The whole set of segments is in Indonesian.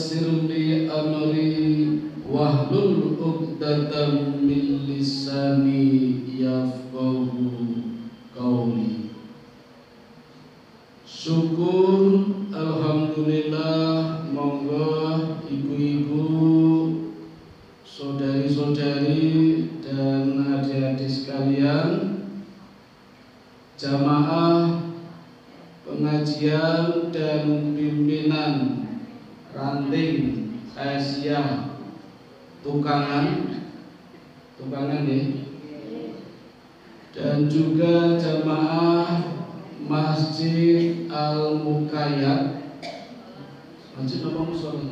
yassir li amri wahlul 'uqdatam min lisani yafqahu qawli. Syukur alhamdulillah, monggo ibu-ibu, saudari-saudari dan adik-adik sekalian, jamaah pengajian dan pimpinan ranting Asia tukangan ya, dan juga jamaah Masjid Al-Mukayyad. Masjid apa musola?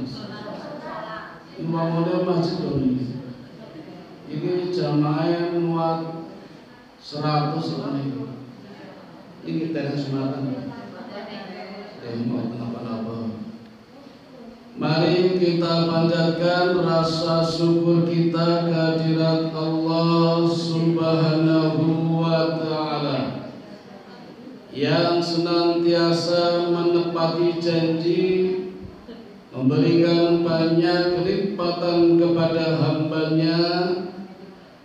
Imamnya masjid dong ini. Ini jamaah yang muat 100 orang ini. Ini kita kesempatan. Muat kenapa-napa. Mari kita panjatkan rasa syukur kita kehadirat Allah Subhanahu wa Ta'ala yang senantiasa menepati janji, memberikan banyak kenikmatan kepada hambanya,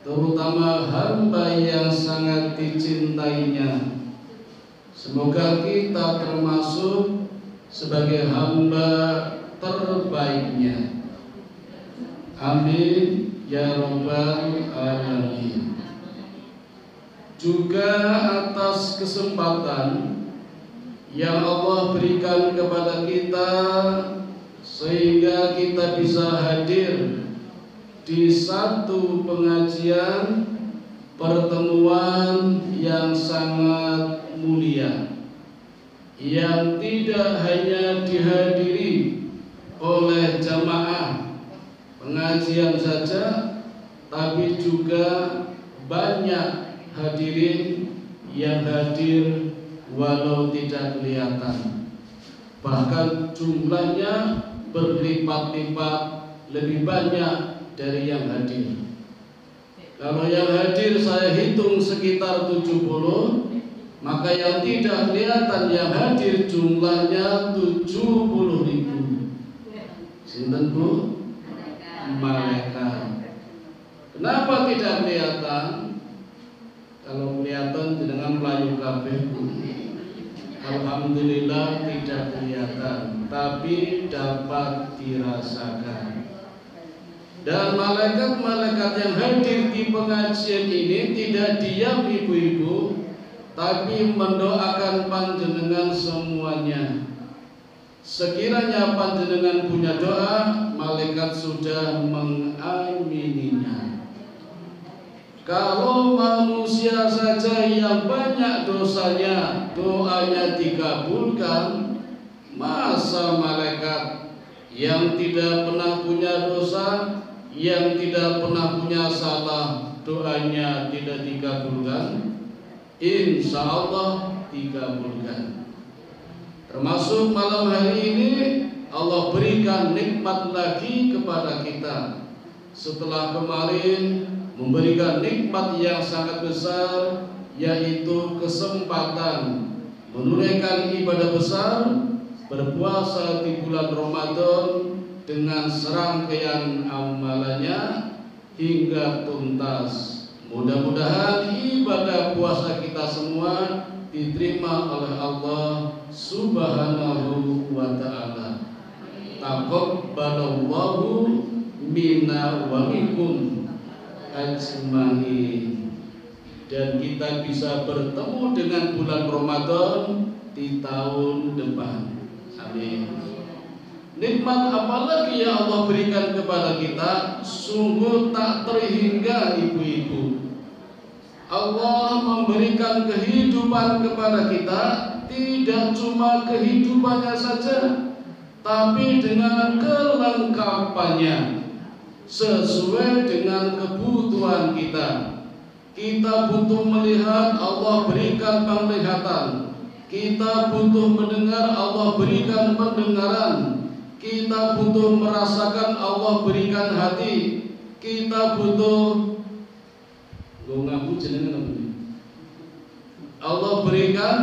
terutama hamba yang sangat dicintainya. Semoga kita termasuk sebagai hamba terbaiknya. Amin ya rabbal alamin. Juga atas kesempatan yang Allah berikan kepada kita sehingga kita bisa hadir di satu pengajian pertemuan yang sangat mulia, yang tidak hanya dihadiri oleh jamaah pengajian saja, tapi juga banyak hadirin yang hadir walau tidak kelihatan, bahkan jumlahnya berlipat-lipat lebih banyak dari yang hadir. Kalau yang hadir saya hitung sekitar 70, maka yang tidak kelihatan yang hadir jumlahnya 70.000. Sinten Bu? Malaikat. Kenapa tidak kelihatan? Kalau kelihatan dengan melayu kabeh. Alhamdulillah tidak kelihatan, tapi dapat dirasakan. Dan malaikat-malaikat yang hadir di pengajian ini tidak diam ibu-ibu, tapi mendoakan panjenengan semuanya. Sekiranya panjenengan punya doa, malaikat sudah mengamininya. Kalau manusia saja yang banyak dosanya, doanya dikabulkan, masa malaikat yang tidak pernah punya dosa, yang tidak pernah punya salah, doanya tidak dikabulkan? Insya Allah dikabulkan. Termasuk malam hari ini Allah berikan nikmat lagi kepada kita. Setelah kemarin memberikan nikmat yang sangat besar, yaitu kesempatan menunaikan ibadah besar, berpuasa di bulan Ramadan dengan serangkaian amalannya hingga tuntas. Mudah-mudahan ibadah puasa kita semua diterima oleh Allah Subhanahu wa Ta'ala. Taqabbalallahu minna wa minkum ajmain. Dan kita bisa bertemu dengan bulan Ramadan di tahun depan. Amin. Nikmat apalagi yang Allah berikan kepada kita, sungguh tak terhingga ibu-ibu. Allah memberikan kehidupan kepada kita, tidak cuma kehidupannya saja, tapi dengan kelengkapannya, sesuai dengan kebutuhan kita. Kita butuh melihat, Allah berikan penglihatan. Kita butuh mendengar, Allah berikan pendengaran. Kita butuh merasakan, Allah berikan hati. Kita butuh Allah berikan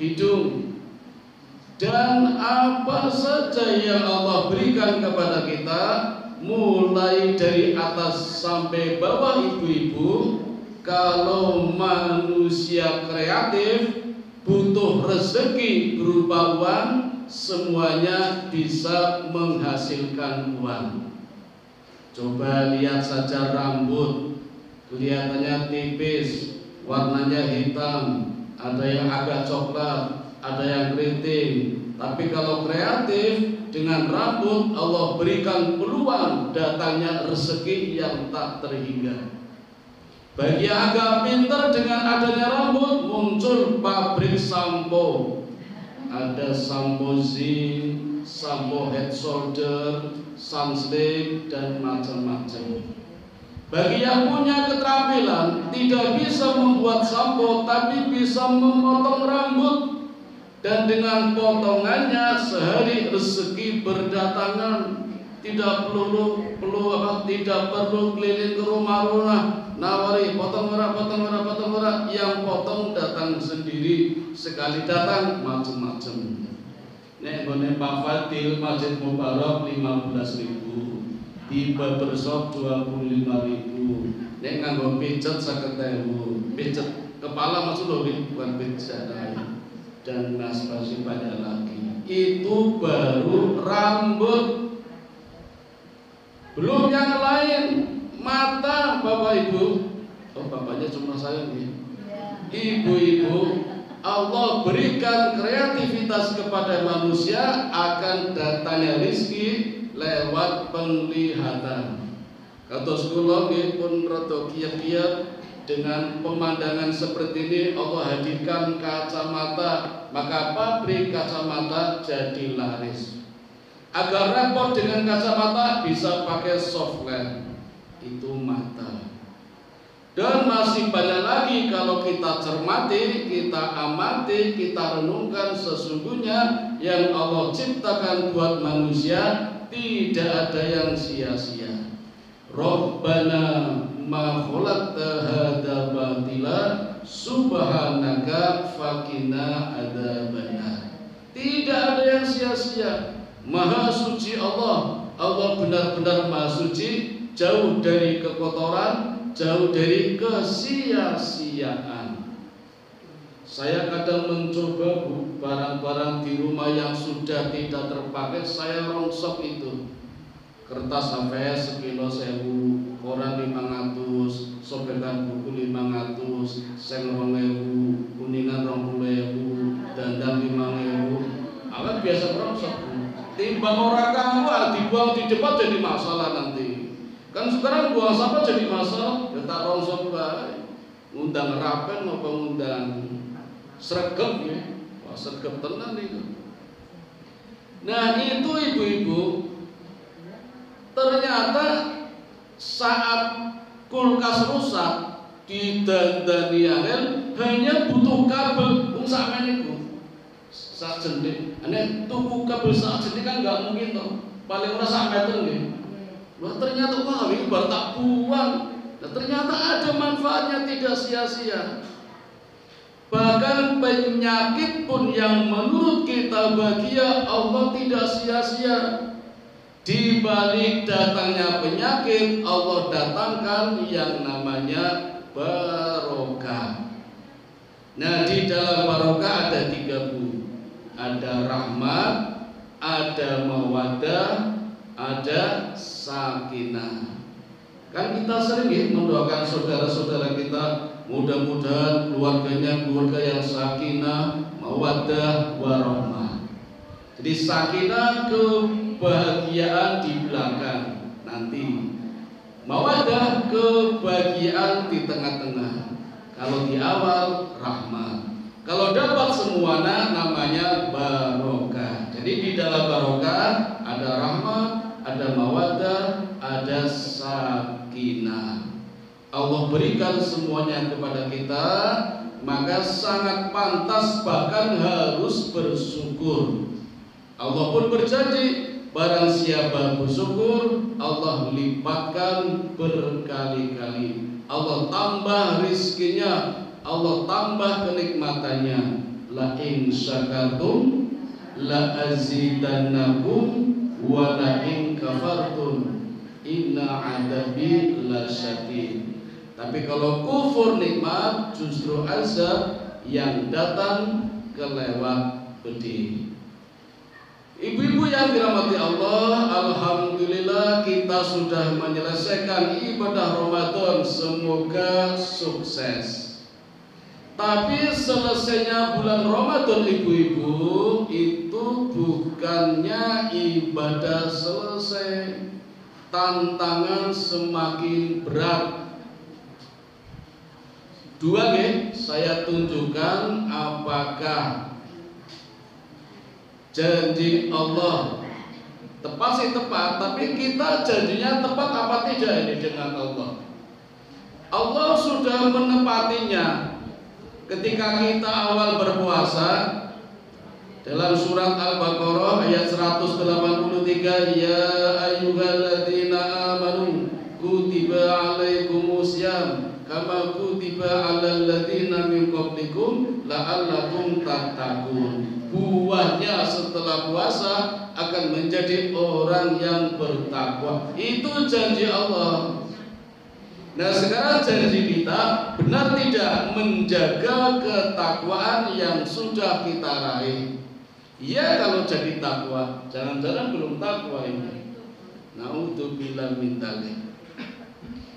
hidung. Dan apa saja yang Allah berikan kepada kita, mulai dari atas sampai bawah ibu-ibu, kalau manusia kreatif butuh rezeki berupa uang, semuanya bisa menghasilkan uang. Coba lihat saja rambut, kelihatannya tipis, warnanya hitam, ada yang agak coklat, ada yang keriting. Tapi kalau kreatif, dengan rambut Allah berikan peluang datangnya rezeki yang tak terhingga. Bagi yang agak pintar, dengan adanya rambut muncul pabrik sampo. Ada sampo zinc, sampo head shoulder, sunslick, dan macam-macam. Bagi yang punya keterampilan, tidak bisa membuat sampo tapi bisa memotong rambut, dan dengan potongannya sehari rezeki berdatangan. Tidak perlu keliling ke rumah nawari potong merah, yang potong datang sendiri, sekali datang macam-macam. Nek ngene Pak Fadil Masjid Mubarak 15.000, di barbershop 25.000, nek nganggo pijet 50.000, pijet kepala maksud lho, bukan pijet dan masih banyak lagi. Itu baru rambut. Belum yang lain, mata Bapak Ibu. Oh, bapaknya cuma saya nih. Ibu-ibu, Allah berikan kreativitas kepada manusia, akan datangnya rezeki lewat penglihatan. Kados kula nggih pun rada kiyat-kiyat dengan pemandangan seperti ini, Allah hadirkan kacamata, maka pabrik kacamata jadi laris. Agar repot dengan kacamata, bisa pakai software. Itu mata. Dan masih banyak lagi kalau kita cermati, kita amati, kita renungkan, sesungguhnya yang Allah ciptakan buat manusia tidak ada yang sia-sia. Rabbana ma khalaqta hadza batila subhanaka faqina adzabannar. Tidak ada yang sia-sia. Maha suci Allah. Allah benar-benar maha suci, jauh dari kekotoran, jauh dari kesia-siaan. Saya kadang mencoba barang-barang di rumah yang sudah tidak terpakai, saya rongsok itu. Kertas HVS sekilo 1.000, koran 500, sobekan buku 500, seng 2.000, kuningan 20.000, dandang 5.000. Alat biasa rongsok. Timbang orang kamu dibuang di depan jadi masalah nanti. Kan sekarang buang sampah jadi masalah, ya tak rongsok bae. Ngundang rapen apa ngundang sregep ya. Wah, sregep tenan itu. Nah, itu ibu-ibu, ternyata saat kulkas rusak didandani angel, hanya butuh kabel. Wong sakmene iku. Sak jendik. Ane tuku kabel sak jendik kan enggak mungkin toh. Paling ora sak meter nggih. Wah, ternyata wah ini baru tak buang. Nah, ternyata ada manfaatnya, tidak sia-sia. Bahkan penyakit pun yang menurut kita bahagia, Allah tidak sia-sia. Di balik datangnya penyakit, Allah datangkan yang namanya barokah. Nah, di dalam barokah ada 3 bu. Ada rahmat, ada mawaddah, ada sakinah. Kan kita sering ya mendoakan saudara-saudara kita, mudah-mudahan keluarganya keluarga yang sakinah, mawaddah, warahmah. Jadi sakinah kebahagiaan di belakang nanti, mawaddah kebahagiaan di tengah-tengah. Kalau di awal rahmat. Kalau dapat semuanya namanya barokah. Jadi di dalam barokah ada rahmat, ada mawaddah, ada sakinah. Allah berikan semuanya kepada kita, maka sangat pantas bahkan harus bersyukur. Allah pun berjanji, barang siapa bersyukur, Allah lipatkan berkali-kali. Allah tambah rizkinya, Allah tambah kenikmatannya. La in syakartum la azidannakum wa la in kafartum inna adabi lasyadid. Tapi kalau kufur nikmat justru azab yang datang kelewat pedih. Ibu-ibu yang dirahmati Allah, alhamdulillah kita sudah menyelesaikan ibadah Ramadan, semoga sukses. Tapi selesainya bulan Ramadan ibu-ibu itu bukannya ibadah selesai, tantangan semakin berat. Dua saya tunjukkan apakah janji Allah tepat sih tepat, tapi kita janjinya tepat apa tidak ini dengan Allah. Allah sudah menepatinya ketika kita awal berpuasa dalam surat Al-Baqarah ayat 183, ya ayyuhalladzina amanu kutiba alaikumusiyam kama kutiba alal ladzina min qablikum la'allakum tattaqun. Buahnya setelah puasa akan menjadi orang yang bertakwa. Itu janji Allah. Nah sekarang janji kita benar tidak menjaga ketakwaan yang sudah kita raih. Ya kalau jadi takwa, jangan-jangan belum takwa ini. Naudzubillah min dzalik.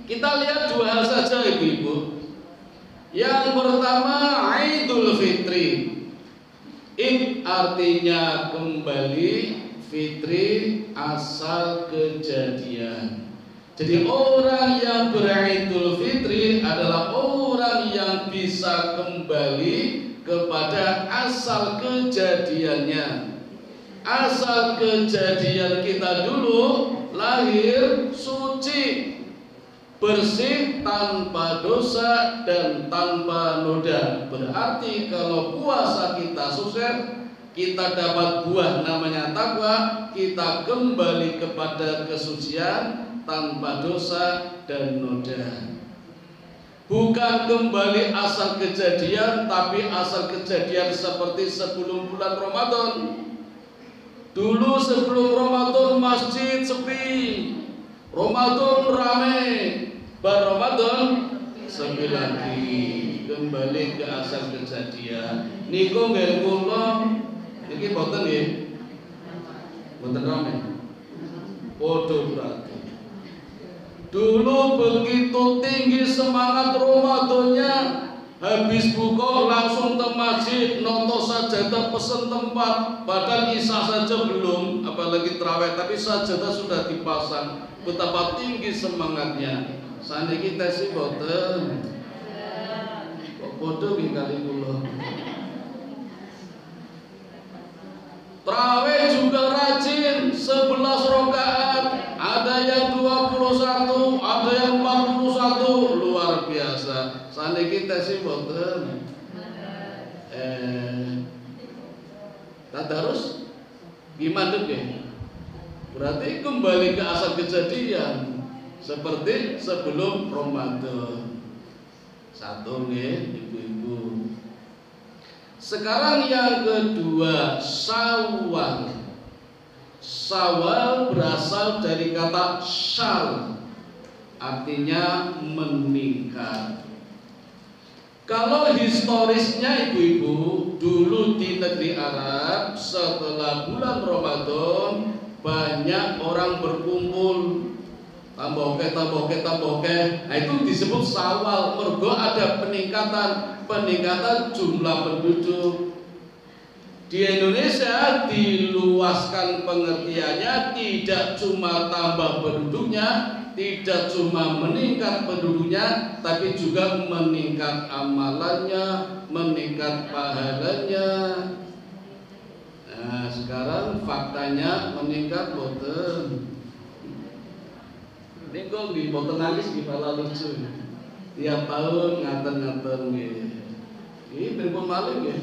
Kita lihat dua hal saja ibu-ibu. Yang pertama Idul Fitri. Id artinya kembali, fitri asal kejadian. Jadi orang yang beridul fitri adalah orang yang bisa kembali kepada asal kejadiannya. Asal kejadian kita dulu lahir suci, bersih, tanpa dosa dan tanpa noda. Berarti kalau puasa kita sukses, kita dapat buah namanya takwa, kita kembali kepada kesucian tanpa dosa dan noda. Bukan kembali asal kejadian, tapi asal kejadian seperti sebelum bulan Ramadan. Dulu sebelum Ramadan masjid sepi, Ramadan ramai, bar Ramadan sepi lagi, kembali ke asal kejadian. Niku nggih kula iki boten nggih. Boten ramai. Padha berarti. Dulu begitu tinggi semangat Ramadannya, habis buka langsung ke masjid, nonton sajadah, pesen tempat, padahal isya saja belum, apalagi tarawih, tapi sajadah sudah dipasang. Betapa tinggi semangatnya. Saniki tesi boten. Kok bodoh nggih kali kula. Tarawih juga rajin 11 rakaat, ada yang 21, ada yang 41, luar biasa. Saniki tesi boten. Tadarus gimana nggih? Berarti kembali ke asal kejadian seperti sebelum Ramadan. Satu nggih ibu-ibu. Sekarang yang kedua, Syawal. Syawal berasal dari kata syal, artinya meningkat. Kalau historisnya ibu-ibu, dulu di negeri Arab setelah bulan Ramadan banyak orang berkumpul, tamboke. Nah itu disebut Syawal. Mergo ada peningkatan jumlah penduduk. Di Indonesia diluaskan pengertiannya, tidak cuma tambah penduduknya, tidak cuma meningkat penduduknya, tapi juga meningkat amalannya, meningkat pahalanya. Nah sekarang faktanya meningkat boten. Ini kok di boten nangis di pala lucu. Tiap tahun ngaten-ngaten nggih. Ini pripun malih nggih.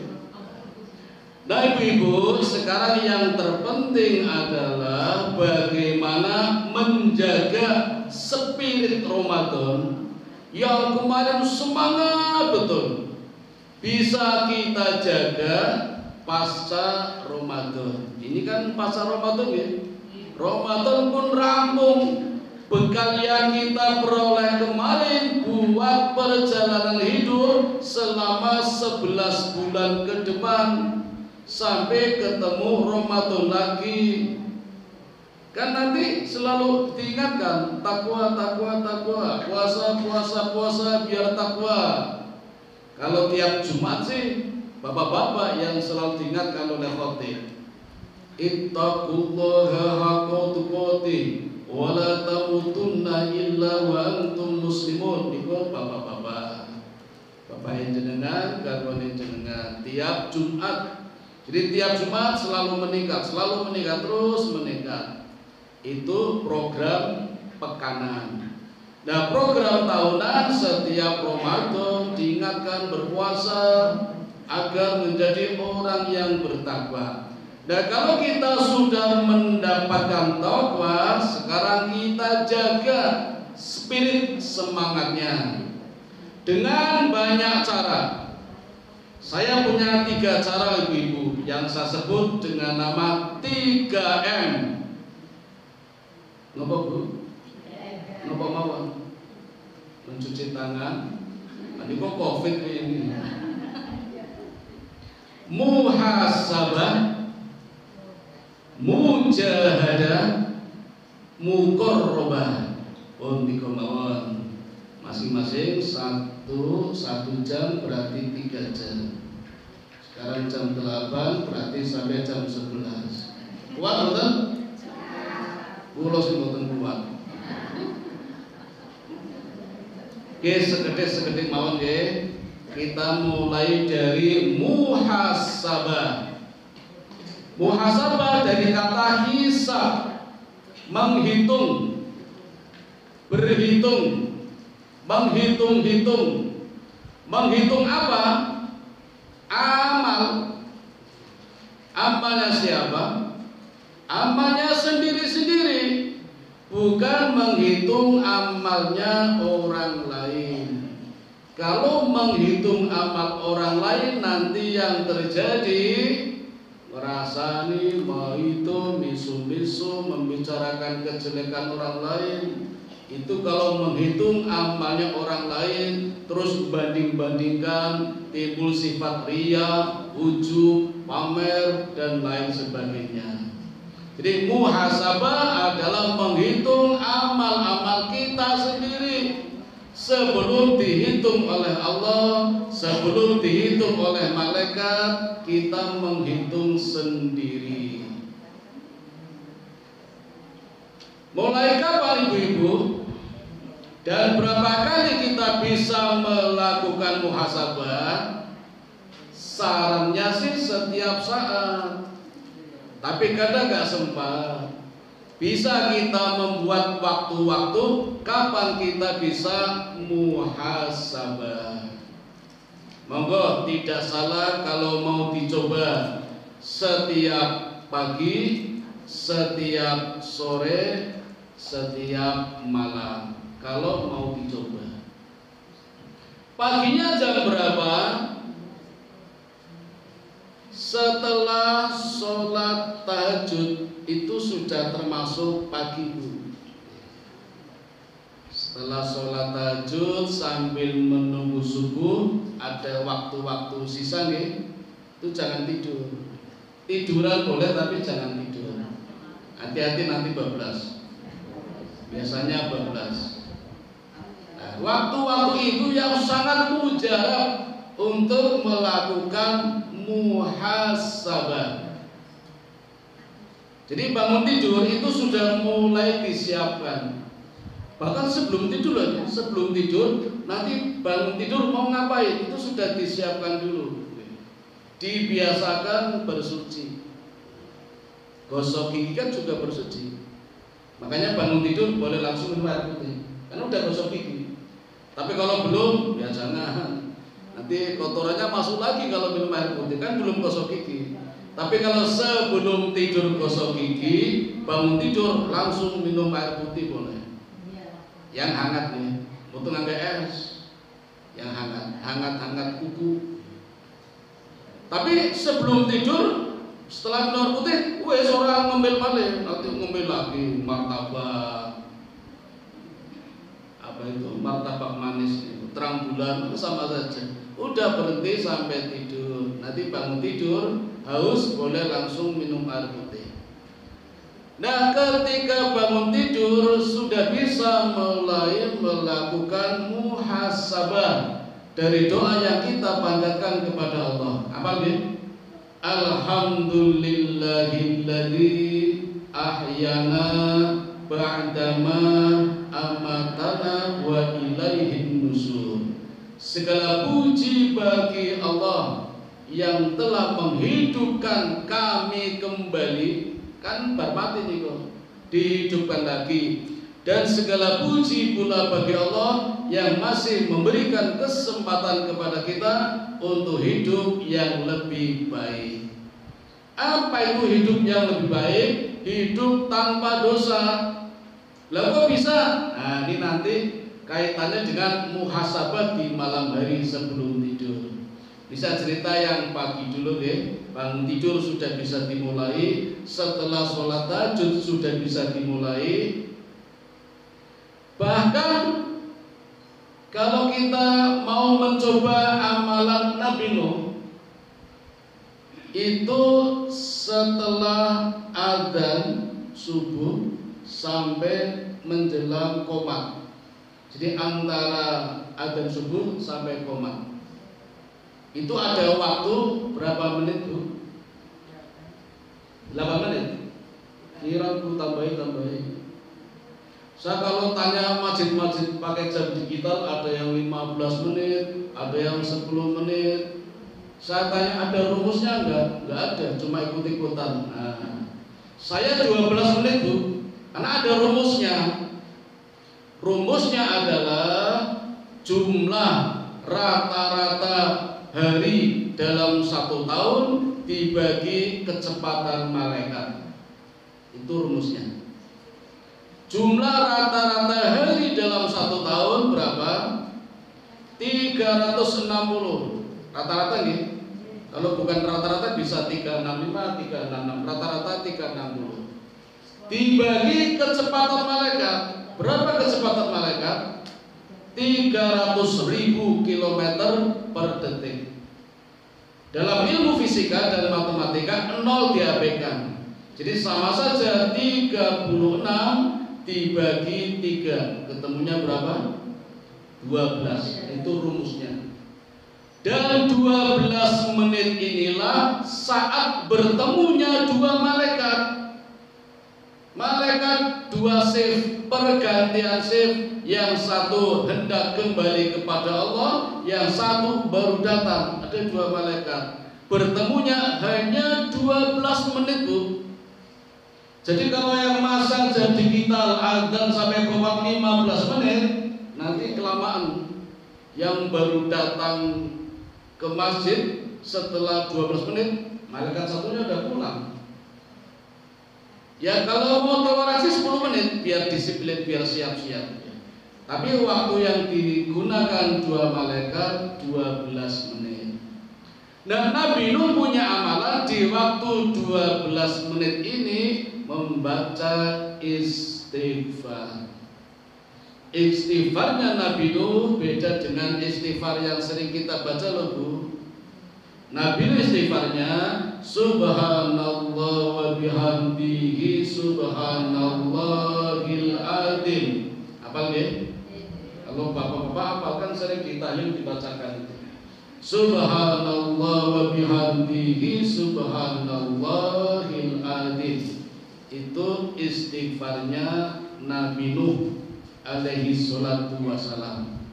Nah ibu-ibu, sekarang yang terpenting adalah bagaimana menjaga spirit Ramadan yang kemarin semangat betul. Bisa kita jaga pasca Ramadan. Ini kan pasca Ramadan ya. Ramadan pun rampung. Bekal yang kita peroleh kemarin buat perjalanan hidup selama 11 bulan ke depan sampai ketemu Ramadan lagi. Kan nanti selalu diingatkan takwa, takwa, takwa, puasa, puasa, puasa biar takwa. Kalau tiap Jumat sih bapak-bapak yang selalu diingatkan oleh khotib, ittaqullaha haqqa tuqatih wa la tamutunna illa wa antum muslimun. Niku bapak-bapak, bapak yang jenengan, garwan yang jenengan tiap Jumat. Jadi tiap Jumat selalu meningkat terus meningkat. Itu program pekanan. Nah, program tahunan setiap Ramadan diingatkan berpuasa agar menjadi orang yang bertakwa. Nah, kalau kita sudah mendapatkan takwa, sekarang kita jaga spirit semangatnya dengan banyak cara. Saya punya 3 cara ibu-ibu yang saya sebut dengan nama 3M. Ngapa Bu? Ngapa mawon? Mencuci tangan. Ini kok Covid ini. Muhasabah, mujahadah, muqarrabah. Untuk mawon. Masing-masing satu jam berarti 3 jam. Sekarang jam 8 berarti sampai jam 11. Kuat betul? Kulo sing mboten kuat. Oke, sekedhik mawon nggih. Kita mulai dari muhasabah. Muhasabah dari kata hisab, menghitung, berhitung, menghitung-hitung. Menghitung apa? Amal. Amalnya siapa? Amalnya sendiri-sendiri, bukan menghitung amalnya orang lain. Kalau menghitung amal orang lain, nanti yang terjadi ngerasani, mau itu misu-misu, membicarakan kejelekan orang lain. Itu kalau menghitung amalnya orang lain, terus banding-bandingkan, timbul sifat riya, ujub, pamer, dan lain sebagainya. Jadi muhasabah adalah menghitung amal-amal kita sendiri sebelum dihitung oleh Allah, sebelum dihitung oleh malaikat, kita menghitung sendiri. Mulai kapan ibu-ibu? Dan berapa kali kita bisa melakukan muhasabah? Sarannya sih setiap saat. Tapi kadang gak sempat. Bisa kita membuat waktu-waktu kapan kita bisa muhasabah. Monggo tidak salah kalau mau dicoba setiap pagi, setiap sore, setiap malam. Kalau mau dicoba. Paginya jam berapa? Setelah sholat tahajud itu sudah termasuk pagi Bu. Setelah sholat tahajud sambil menunggu subuh, ada waktu-waktu sisa nih, itu jangan tidur. Tiduran boleh tapi jangan tidur. Hati-hati nanti bablas. Biasanya bablas. Nah, waktu-waktu itu yang sangat mujarab untuk melakukan muhasabah. Jadi bangun tidur itu sudah mulai disiapkan. Bahkan sebelum tidur aja, sebelum tidur nanti bangun tidur mau ngapain itu sudah disiapkan dulu. Dibiasakan bersuci. Gosok gigi kan juga bersuci. Makanya bangun tidur boleh langsung minum air putih. Karena udah gosok gigi. Tapi kalau belum ya jangan. Nanti kotorannya masuk lagi kalau minum air putih, kan belum gosok gigi. Tapi kalau sebelum tidur gosok gigi, bangun tidur langsung minum air putih boleh. Yang hangat nih, butuh ngambil es. Yang hangat kuku. Tapi sebelum tidur, setelah minum air putih, wes orang ngemil malih, nanti ngemil lagi martabak, apa itu martabak manis itu, terang bulan sama saja. Udah berhenti sampai tidur, nanti bangun tidur haus boleh langsung minum air putih. Nah, ketika bangun tidur sudah bisa mulai melakukan muhasabah dari doa yang kita panjatkan kepada Allah. Apa ini? Alhamdulillahilladzi ahyana ba'dama amatana wa ilaihin nusur. Segala puji bagi Allah yang telah menghidupkan kami kembali, kan bar mati nih kok, dihidupkan lagi. Dan segala puji pula bagi Allah yang masih memberikan kesempatan kepada kita untuk hidup yang lebih baik. Apa itu hidup yang lebih baik? Hidup tanpa dosa. Lah kok bisa? Nah, ini nanti kaitannya dengan muhasabah di malam hari sebelum tidur. Bisa cerita yang pagi dulu ya. Bangun tidur sudah bisa dimulai, setelah sholat tahajud sudah bisa dimulai. Bahkan kalau kita mau mencoba amalan Nabi Nuh, itu setelah adzan subuh sampai menjelang qomat. Jadi antara adzan subuh sampai qomat itu ada waktu berapa menit tuh? 8 menit. Kira aku tambahin. Saya kalau tanya masjid-masjid pakai jam digital, ada yang 15 menit, ada yang 10 menit. Saya tanya ada rumusnya enggak? Enggak ada, cuma ikut-ikutan. Nah, saya 12 menit tuh, karena ada rumusnya. Rumusnya adalah jumlah rata-rata hari dalam 1 tahun dibagi kecepatan malaikat. Itu rumusnya. Jumlah rata-rata hari dalam 1 tahun berapa? 360. Rata-rata nih. Kalau bukan rata-rata bisa 365, 366. Rata-rata 360. Dibagi kecepatan malaikat. Berapa kecepatan malaikat? 300.000 km per detik. Dalam ilmu fisika dan matematika 0 diabaikan. Jadi sama saja 36 dibagi 3, ketemunya berapa? 12. Itu rumusnya. Dan 12 menit inilah saat bertemunya dua malaikat. Malaikat dua shift, pergantian shift. Yang satu hendak kembali kepada Allah, yang satu baru datang. Ada dua malaikat. Bertemunya hanya 12 menit, Bu. Jadi kalau yang masang jam digital adzan sampai qomat 15 menit, nanti kelamaan. Yang baru datang ke masjid setelah 12 menit, malaikat satunya udah pulang. Ya kalau mau toleransi 10 menit biar disiplin, biar siap-siap. Tapi waktu yang digunakan dua malaikat 12 menit. Dan Nabi Nuh punya amalan di waktu 12 menit ini membaca istighfar. Istighfarnya Nabi Nuh beda dengan istighfar yang sering kita baca loh, Bu. Nabi Nuh istighfarnya subhanallah wa bihamdihi subhanallahil azim. Hafal ya? Kalau bapak-bapak hafalkan sering ditahlil dibacakan itu. Subhanallah wa bihamdihi subhanallahil azim. Itu istighfarnya Nabi Nuh alaihi salatu wassalam.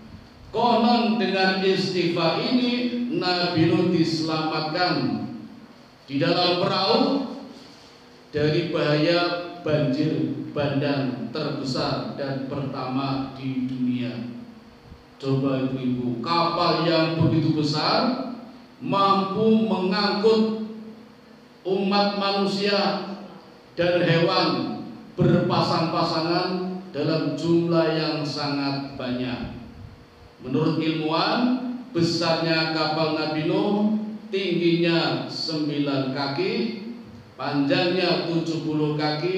Konon dengan istighfar ini Nabi Nuh diselamatkan di dalam perahu dari bahaya banjir bandang terbesar dan pertama di dunia. Coba ibu-ibu, kapal yang begitu besar mampu mengangkut umat manusia dan hewan berpasang-pasangan dalam jumlah yang sangat banyak. Menurut ilmuwan, besarnya kapal Nabi Nuh tingginya 9 kaki, panjangnya 70 kaki,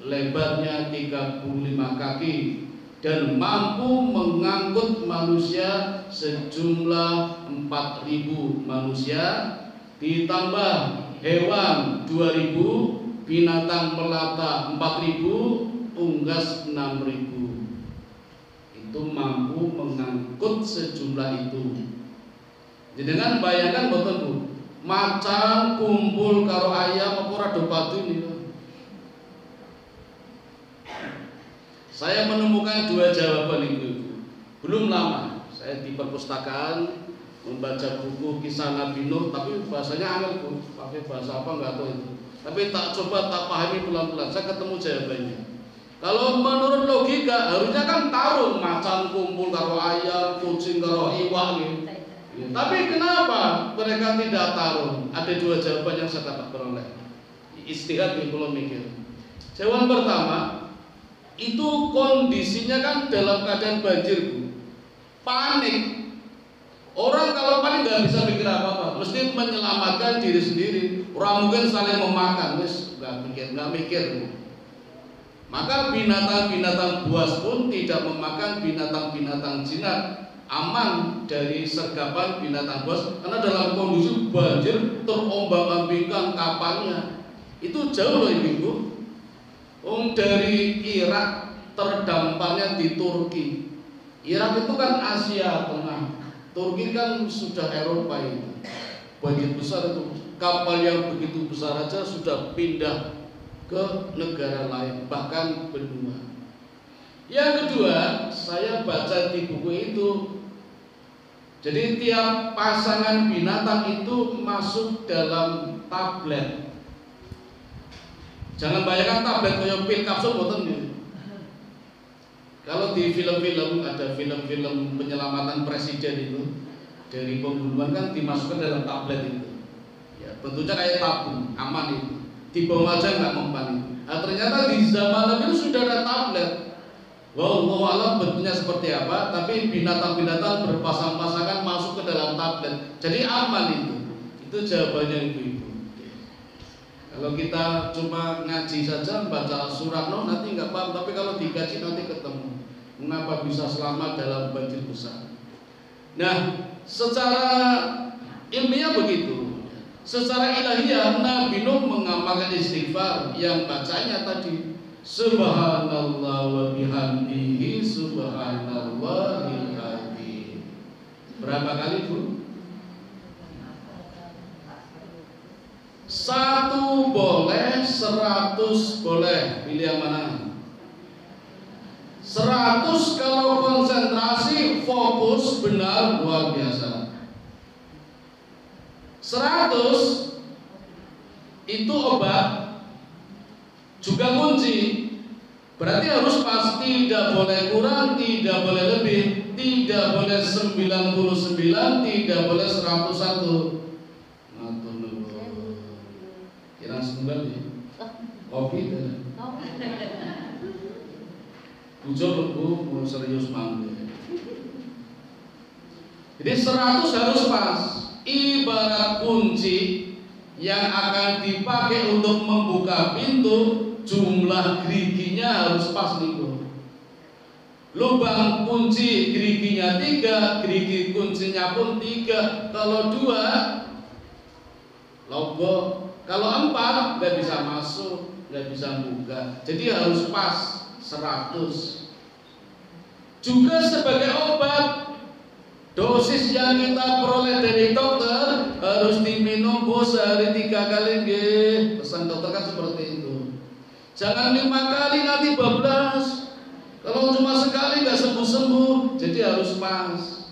lebarnya 35 kaki, dan mampu mengangkut manusia sejumlah 4.000 manusia, ditambah hewan 2.000, binatang melata 4.000, unggas 6.000. Itu mampu mengangkut sejumlah itu. Jenengan bayangkan boten Bu, macan kumpul karo ayam apa ora do padu niku. Saya menemukan 2 jawaban itu. Belum lama saya di perpustakaan membaca buku kisah Nabi Nuh, tapi bahasanya angel Bu, pakai bahasa apa enggak tahu itu. Tapi tak pahami pelan-pelan, saya ketemu jawabannya. Kalau menurut logika harusnya kan tarung, macan kumpul karo ayam, kucing karo iwak gitu. Ya, tapi kenapa mereka tidak tarung? Ada 2 jawaban yang saya dapat peroleh. Istihad nih kalau mikir. Jawaban pertama, itu kondisinya kan dalam keadaan banjir Bu. Panik. Orang kalau panik nggak bisa mikir apa-apa, mesti menyelamatkan diri sendiri. Orang mungkin saling memakan, wis nggak mikir. Maka binatang-binatang buas pun tidak memakan binatang-binatang jinak, aman dari sergapan binatang buas, karena dalam kondisi banjir terombang-ambingkan kapalnya. Itu jauh loh Ibu. Dari Irak terdamparnya di Turki. Irak itu kan Asia Tengah, Turki kan sudah Eropa itu. Banjir besar itu, kapal yang begitu besar aja sudah pindah ke negara lain, bahkan benua. Yang kedua, saya baca di buku itu, jadi tiap pasangan binatang itu masuk dalam tablet. Jangan bayangkan tablet kayak pil kapsul boten gitu. Kalau di film-film, ada film-film penyelamatan presiden itu dari pembunuhan kan dimasukkan dalam tablet itu. Ya, bentuknya kayak tabung, aman itu. Dibawa aja nggak mempan itu. Nah, ternyata di zaman Nabi itu sudah ada tablet. Wallahu alam bentuknya seperti apa, tapi binatang-binatang berpasang-pasangan masuk ke dalam tablet. Jadi aman itu. Itu jawabannya Ibu-ibu. Kalau kita cuma ngaji saja, baca surat Nuh nanti nggak paham, tapi kalau dikaji nanti ketemu mengapa bisa selamat dalam banjir besar. Nah, secara ilmiah begitu. Secara ilahiyah Nabi Nuh mengamalkan istighfar yang bacanya tadi Subhanallah wa bihamdihi subhanallahil azim. Berapa kali Bu? 1 boleh, 100 boleh. Pilih yang mana? 100 kalau konsentrasi, fokus, benar, luar biasa. 100 itu obat, juga kunci. Berarti harus pas, tidak boleh kurang, tidak boleh lebih, tidak boleh 99, tidak boleh 101. Kira sembel ya. Kopi dan bujur lebu mau serius mangga. Jadi 100 harus pas. Ibarat kunci yang akan dipakai untuk membuka pintu, jumlah geriginya harus pas nih Bu. Lubang kunci geriginya 3, gerigi kuncinya pun 3. Kalau 2 logo. Kalau 4 nggak bisa masuk, nggak bisa buka. Jadi harus pas 100. Juga sebagai obat, dosis yang kita peroleh dari dokter harus diminum Bu sehari 3 kali nggih. Pesan dokter kan seperti itu. Jangan 5 kali nanti bablas. Kalau cuma sekali nggak sembuh-sembuh, jadi harus pas.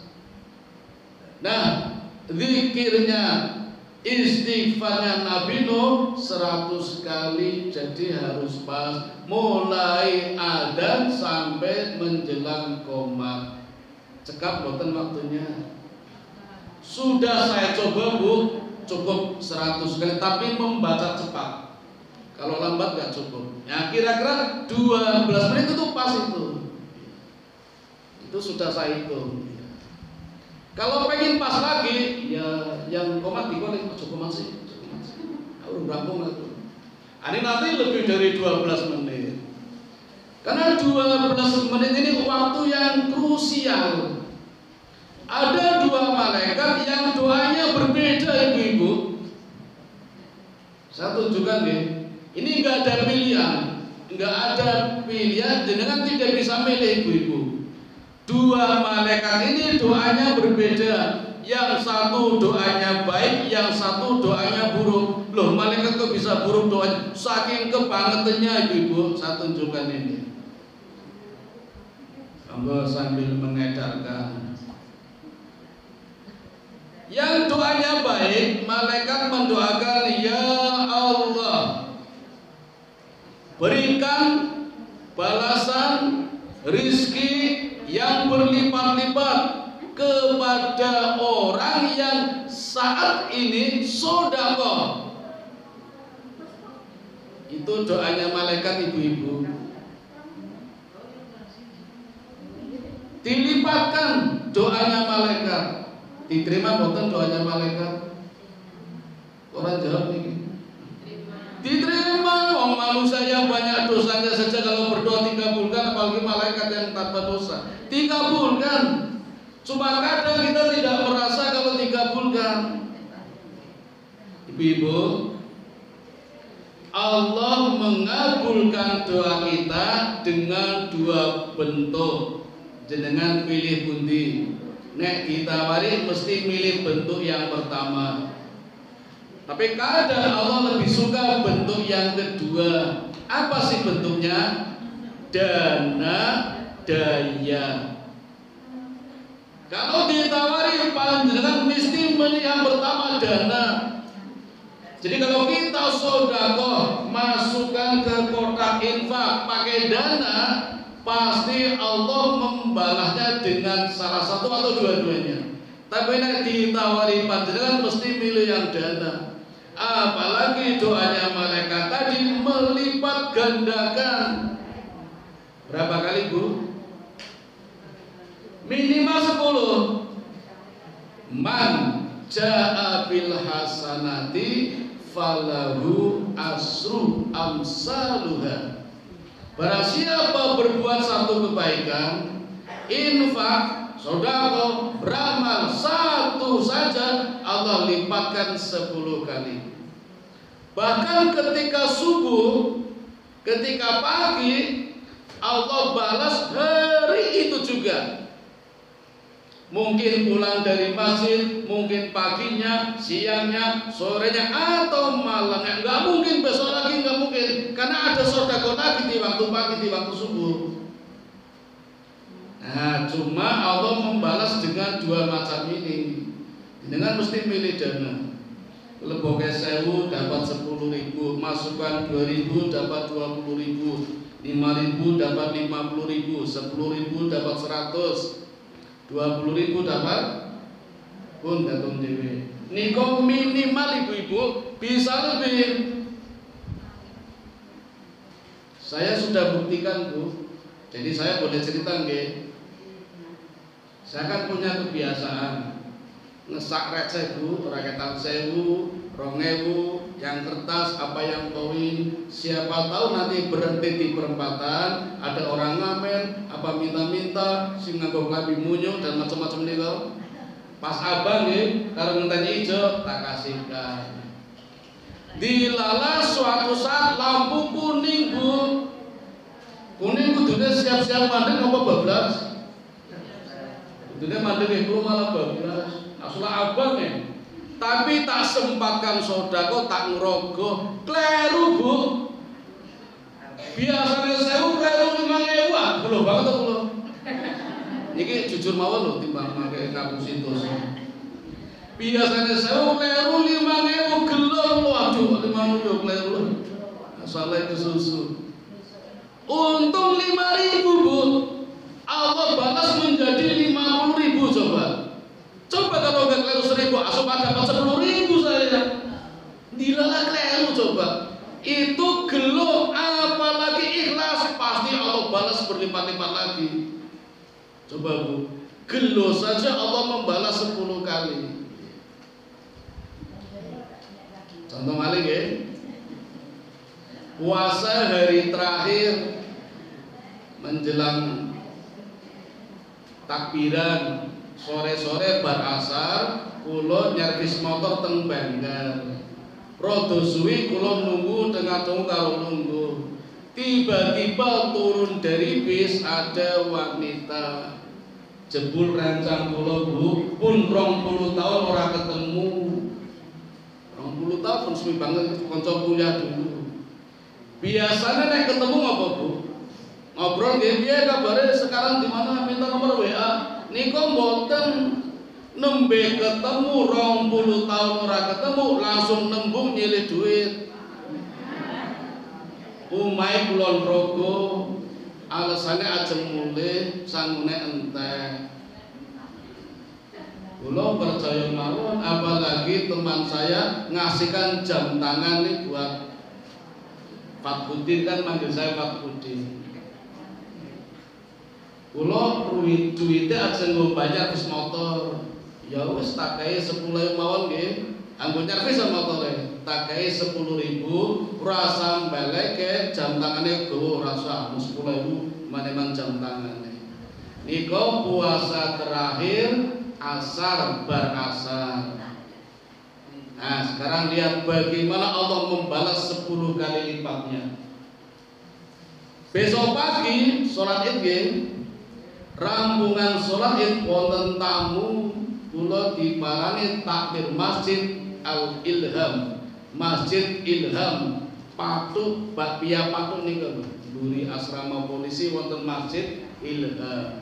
Nah, zikirnya, istighfarnya Nabi Nuh 100 kali, jadi harus pas mulai adzan sampai menjelang qomat. Cekap boten waktunya. Sudah saya coba Bu, cukup 100 kali, tapi membaca cepat. Kalau lambat nggak cukup. Ya kira-kira 12 menit itu pas itu. Itu sudah saya hitung. Kalau pengen pas lagi, ya yang komat dikonek, aja komat sih. Aku rampung lah tuh. Ini nanti lebih dari 12 menit. Karena 12 menit ini waktu yang krusial. Ada dua malaikat yang doanya berbeda, ibu-ibu. Saya tunjukkan nih. Ini nggak ada pilihan, dengan tidak bisa milih, ibu-ibu. Dua malaikat ini doanya berbeda. Yang satu doanya baik, yang satu doanya buruk. Loh, malaikat kok bisa buruk doanya? Saking kebangetannya, ibu-ibu. Saya tunjukkan ini. Ambil sambil mengedarkan. Yang doanya baik, malaikat mendoakan, ya Allah, berikan balasan rizki yang berlipat-lipat kepada orang yang saat ini sedekah. Itu doanya malaikat, ibu-ibu. Dilipatkan doanya malaikat. Diterima bukan doanya malaikat? Orang jawab ini. Diterima. Orang manusia yang banyak dosanya saja kalau berdoa dikabulkan, apalagi malaikat yang tanpa dosa dikabulkan. Cuma kadang kita tidak merasa kalau dikabulkan. Ibu-ibu, Allah mengabulkan doa kita dengan dua bentuk. Jenengan pilih pundi. Nek ditawari mesti milih bentuk yang pertama. Tapi kadang Allah lebih suka bentuk yang kedua. Apa sih bentuknya? Dana daya. Kalau ditawari panjenengan mesti milih yang pertama, dana. Jadi kalau kita sedekah masukkan ke kotak infak pakai dana, pasti Allah membalasnya dengan salah satu atau dua-duanya. Tapi nek ditawari panjenengan mesti milih yang dana. Apalagi doanya malaikat tadi melipat gandakan. Berapa kali, Bu? Minimal 10. Man jaa bil hasanati falahu asru amsaluha. Barang siapa berbuat satu kebaikan, infak, sedekah, beramal satu saja, Allah lipatkan 10 kali. Bahkan ketika subuh, ketika pagi, Allah balas hari itu juga. Mungkin pulang dari masjid, mungkin paginya, siangnya, sorenya, atau malamnya. Nggak mungkin besok lagi, nggak mungkin. Karena ada sedekah lagi di waktu pagi, di waktu subuh. Nah, cuma Allah membalas dengan dua macam ini. Dengan mesti milih dana. Leboke 1000 dapat 10.000, masukkan 2000 dapat 20.000, 5.000 dapat 50.000, 10.000 dapat 100. 20.000 dapat pun datang dewe. Niko minimal ibu-ibu bisa lebih. Saya sudah buktikan, Bu. Jadi saya boleh cerita nggih. Saya kan punya kebiasaan ngesak receh, Bu, raketan 1000, 2000, yang kertas, apa yang koin. Siapa tahu nanti berhenti di perempatan, ada orang ngamen, apa minta-minta, sing nganggo klambi munyuk dan macam-macam niku. Pas abang nggih, karo ngenteni ijo tak kasihkan. Dilala suatu saat lampu kuning, Bu. Kuning kudune siap-siap mandeg apa bablas? Kudune mandeg iku malah bablas. Asula abang ya. Tapi tak sempatkan sedekah, tak ngerogoh, kleru, Bu. Biasanya 1000 kleru 5000, belum banget tuh belum. Niki jujur mawon lho timbang make kampus itu. Biasanya 1000 kleru 5000 gelem, waduh 5000 kleru. Asale kesusu. Untung 5000, Bu. Allah balas menjadi 50.000 coba. Coba kalau nggak kleru 1000, asup dapat 10.000 saya. Dilala kleru coba. Itu gelo, apalagi ikhlas, pasti Allah balas berlipat-lipat lagi. Coba, Bu, Gelo saja Allah membalas 10 kali. Contoh malih nggih. Puasa hari terakhir menjelang takbiran sore-sore bar asar kula nyervis motor teng Banggar. Rada suwi kula nunggu tengah tunggu karo nunggu. Tiba-tiba turun dari bis ada wanita. Jebul rancang kula Bu, pun 20 tahun ora ketemu. 20 tahun pun suwi banget kanca kuliah dulu. Biasanya nek ketemu apa Bu? Ngobrol nggih piye kabare sekarang di mana minta nomor WA. Niku mboten nembe ketemu 20 tahun ora ketemu langsung nembung nyilih duit. Umai Kulon Progo alasannya ajeng mulih sangune entek. Kula percaya mawon, apalagi teman saya ngasihkan jam tangan nih buat Fatbudin, kan manggil saya Fatbudin. Kula duwite ajeng nggo bayar wis motor. Ya wis tak kei 10.000 mawon nggih. Anggo nyervis motore, tak kei 10.000, ora usah mbaleke jam tangane gowo, ora usah 10.000 maneman jam tangane. Nika puasa terakhir asar bar asar. Nah, sekarang lihat bagaimana Allah membalas 10 kali lipatnya. Besok pagi sholat Id nggih. Rampungan sholat Id wonten tamu kula diparani takmir Masjid Al-Ilham, Masjid Ilham Patuk Bakpia Patuk niku mburi asrama polisi wonten Masjid Ilham.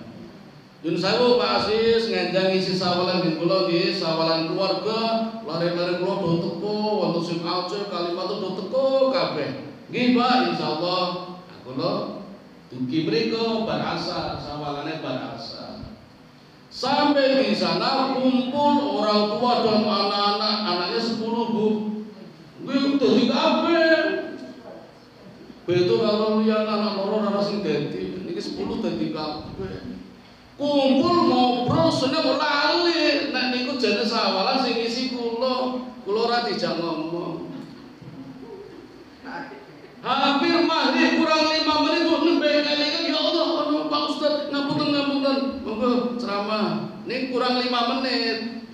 Yun sewu Pak Asis ngenjang isi sawalan ning kula nggih, sawalan keluarga, lare-lare kula do teko wonten sing Aceh, Kalimantan do teko kabeh. Nggih Pak, insyaallah kula dugi mriku bar asar, sawalane bar asar. Sampai di sana kumpul orang tua dan anak-anak, anaknya 10 Bu. Nggih dadi kabeh. Beto kalau liyan anak loro ora sing dadi, niki 10 dadi kabeh. Kumpul ngobrol seneng lali, nek niku jane sawalan sing isi kula ora dijak ngomong. Hampir maghrib kurang 5 menit kok nembe kelingan, ya Allah, Pak Ustaz ngapunten, monggo ceramah. Ning kurang 5 menit.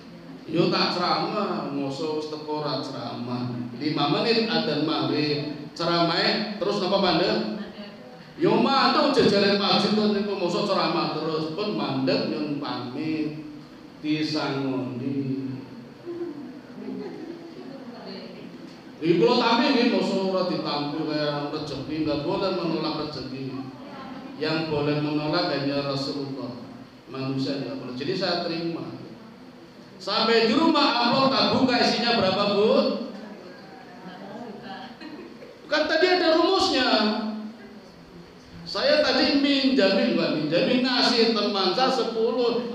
Yo tak ceramah, mosok wis teko ora ceramah. 5 menit adzan maghrib. Ceramahe terus napa mandeg? Yo mandeg jejare masjid niku mosok ceramah terus pun mandeg nyun pamit disangoni. Ibu lo tampil nih, mosok ditampil kayak rezeki, nggak boleh menolak rezeki. Yang boleh menolak hanya Rasulullah, manusia nggak boleh. Jadi saya terima. Sampai di rumah amplop tak buka, isinya berapa Bu? Kan tadi ada rumusnya. Saya tadi minjamin ngasih teman saya 10,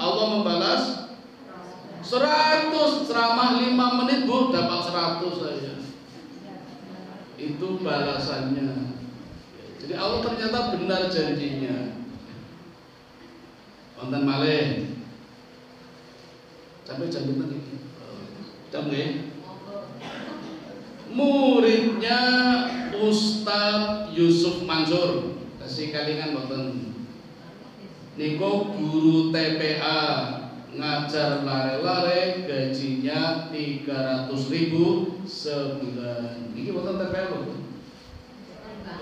Allah membalas 100, ceramah 5 menit Bu, dapat 100 saya. Itu balasannya. Jadi Allah ternyata benar janjinya. Wonten malih. Sampai jam berapa iki? Jam nggih. Muridnya Ustadz Yusuf Mansur, kasih kalingan wonten. Niku guru TPA, ngajar lare-lare, gajinya 300.000 sebulan. Ini wonten TPA lho.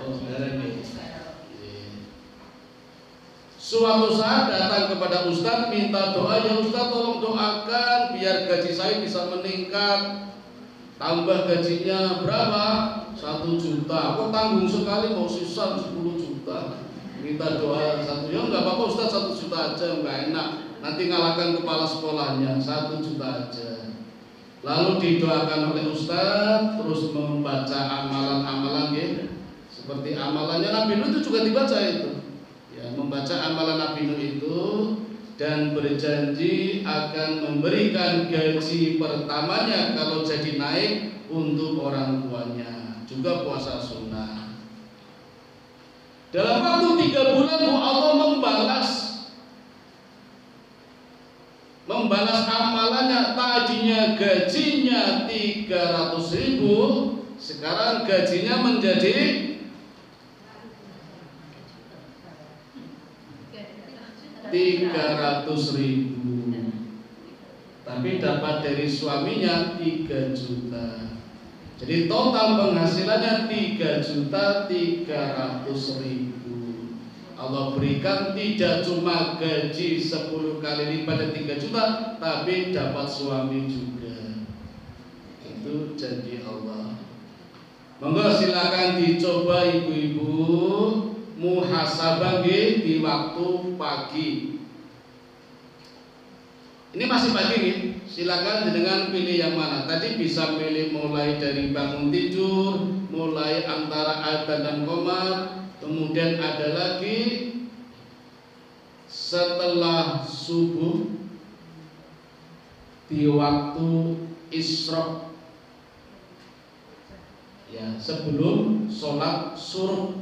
Oh, sebenarnya ini. Suatu saat datang kepada Ustadz minta doa, ya Ustadz tolong doakan biar gaji saya bisa meningkat. Tambah gajinya berapa? 1 juta. Kok tanggung sekali, mau sisa 10 juta. Minta doa 1 juta. Ya enggak apa-apa Ustadz, 1 juta aja, enggak enak. Nanti ngalahkan kepala sekolahnya, 1 juta aja. Lalu didoakan oleh Ustadz, terus membaca amalan-amalan ya. Seperti amalannya Nabi Nuh itu juga dibaca itu. Ya, membaca amalan Nabi Nuh itu dan berjanji akan memberikan gaji pertamanya kalau jadi naik untuk orang tuanya. Juga puasa sunnah. Dalam waktu 3 bulan Allah membalas membalas amalannya. Tadinya gajinya 300.000, sekarang gajinya menjadi 300.000, tapi dapat dari suaminya 3 juta. Jadi total penghasilannya 3.300.000. Allah berikan tidak cuma gaji 10 kali lipat dari 3 juta, tapi dapat suami juga. Itu janji Allah. Monggo silakan dicoba ibu-ibu muhasabah di waktu pagi. Ini masih pagi nih, silakan dengan pilih yang mana. Tadi bisa pilih mulai dari bangun tidur, mulai antara adzan dan qomar, kemudian ada lagi setelah subuh di waktu isyraq, ya sebelum sholat syuruk.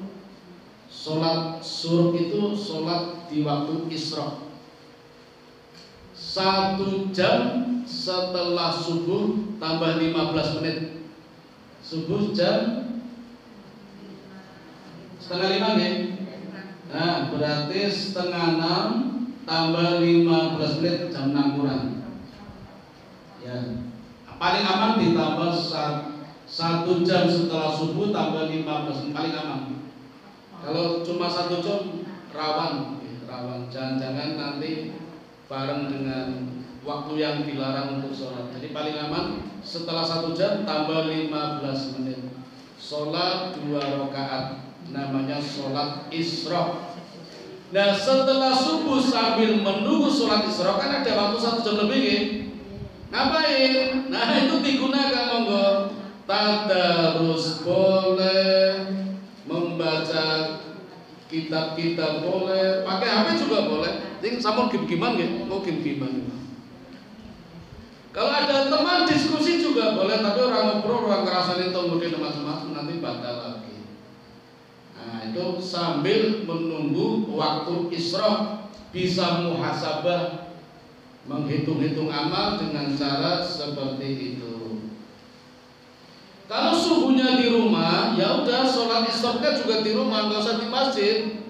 Sholat syuruk itu sholat di waktu isyraq. 1 jam setelah subuh tambah 15 menit. Subuh jam setengah 5 ya. Nah berarti setengah 6 tambah 15 menit, jam 6 kurang. Ya, paling aman ditambah 1 jam setelah subuh tambah 15 menit, paling aman. Kalau cuma 1 jam rawan, jangan-jangan nanti bareng dengan waktu yang dilarang untuk sholat. Jadi paling aman setelah 1 jam tambah 15 menit. Sholat 2 rakaat, namanya sholat isyraq. Nah setelah subuh sambil menunggu sholat isyraq kan ada waktu 1 jam lebih ya. Ngapain? Nah itu digunakan monggo. Tadarus boleh, membaca kitab-kitab boleh, pakai HP juga boleh. Ini sampun game-gamean ya, mau game-gamean. Kalau ada teman diskusi juga boleh, tapi orang ngobrol, orang ngerasain kemudian macam-macam nanti batal lagi. Nah itu sambil menunggu waktu isyraq, bisa muhasabah, menghitung-hitung amal dengan cara seperti itu. Kalau subuhnya di rumah, ya udah sholat isyraqnya juga di rumah, nggak usah di masjid.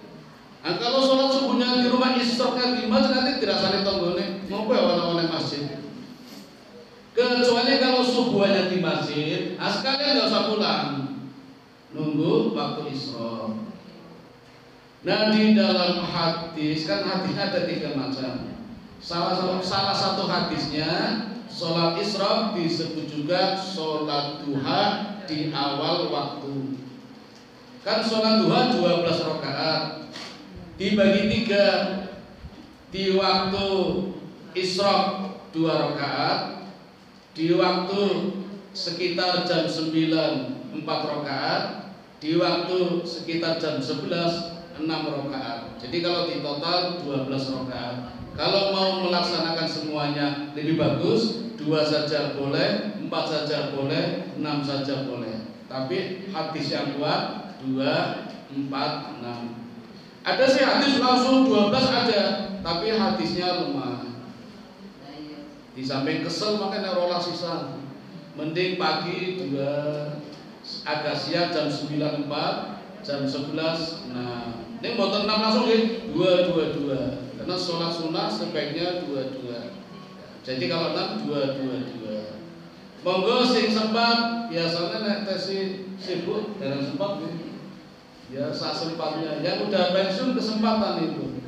Nah kalau sholat subuhnya di rumah, isyraqnya di masjid, nanti dirasani tonggone mau oleh masjid. Kecuali kalau subuhnya di masjid, sekalian nggak usah pulang, nunggu waktu isyraq. Nah di dalam hadis kan hadisnya ada 3 macam. Salah satu hadisnya sholat isyraq disebut juga sholat duha di awal waktu. Kan sholat duha 12 rakaat dibagi 3. Di waktu isyraq 2 rakaat, di waktu sekitar jam 9 4 rakaat, di waktu sekitar jam 11 6 rakaat. Jadi kalau di total 12 rakaat. Kalau mau melaksanakan semuanya lebih bagus, 2 saja boleh, 4 saja boleh, 6 saja boleh. Tapi hadis yang kuat 2, 4, 6. Ada sih hadis langsung 12 ada, tapi hadisnya lemah. Di samping kesel makanya rolah sisa. Mending pagi 2, agak siang jam 9 4, jam 11. Nah, ini boten 6 langsung ya, 2. Karena sholat sunnah sebaiknya 2. Jadi kalau 6 2. Monggo sing sempat, biasanya nek tesi sibuk jarang sempat ya sak sempatnya. Yang udah pensiun kesempatan itu.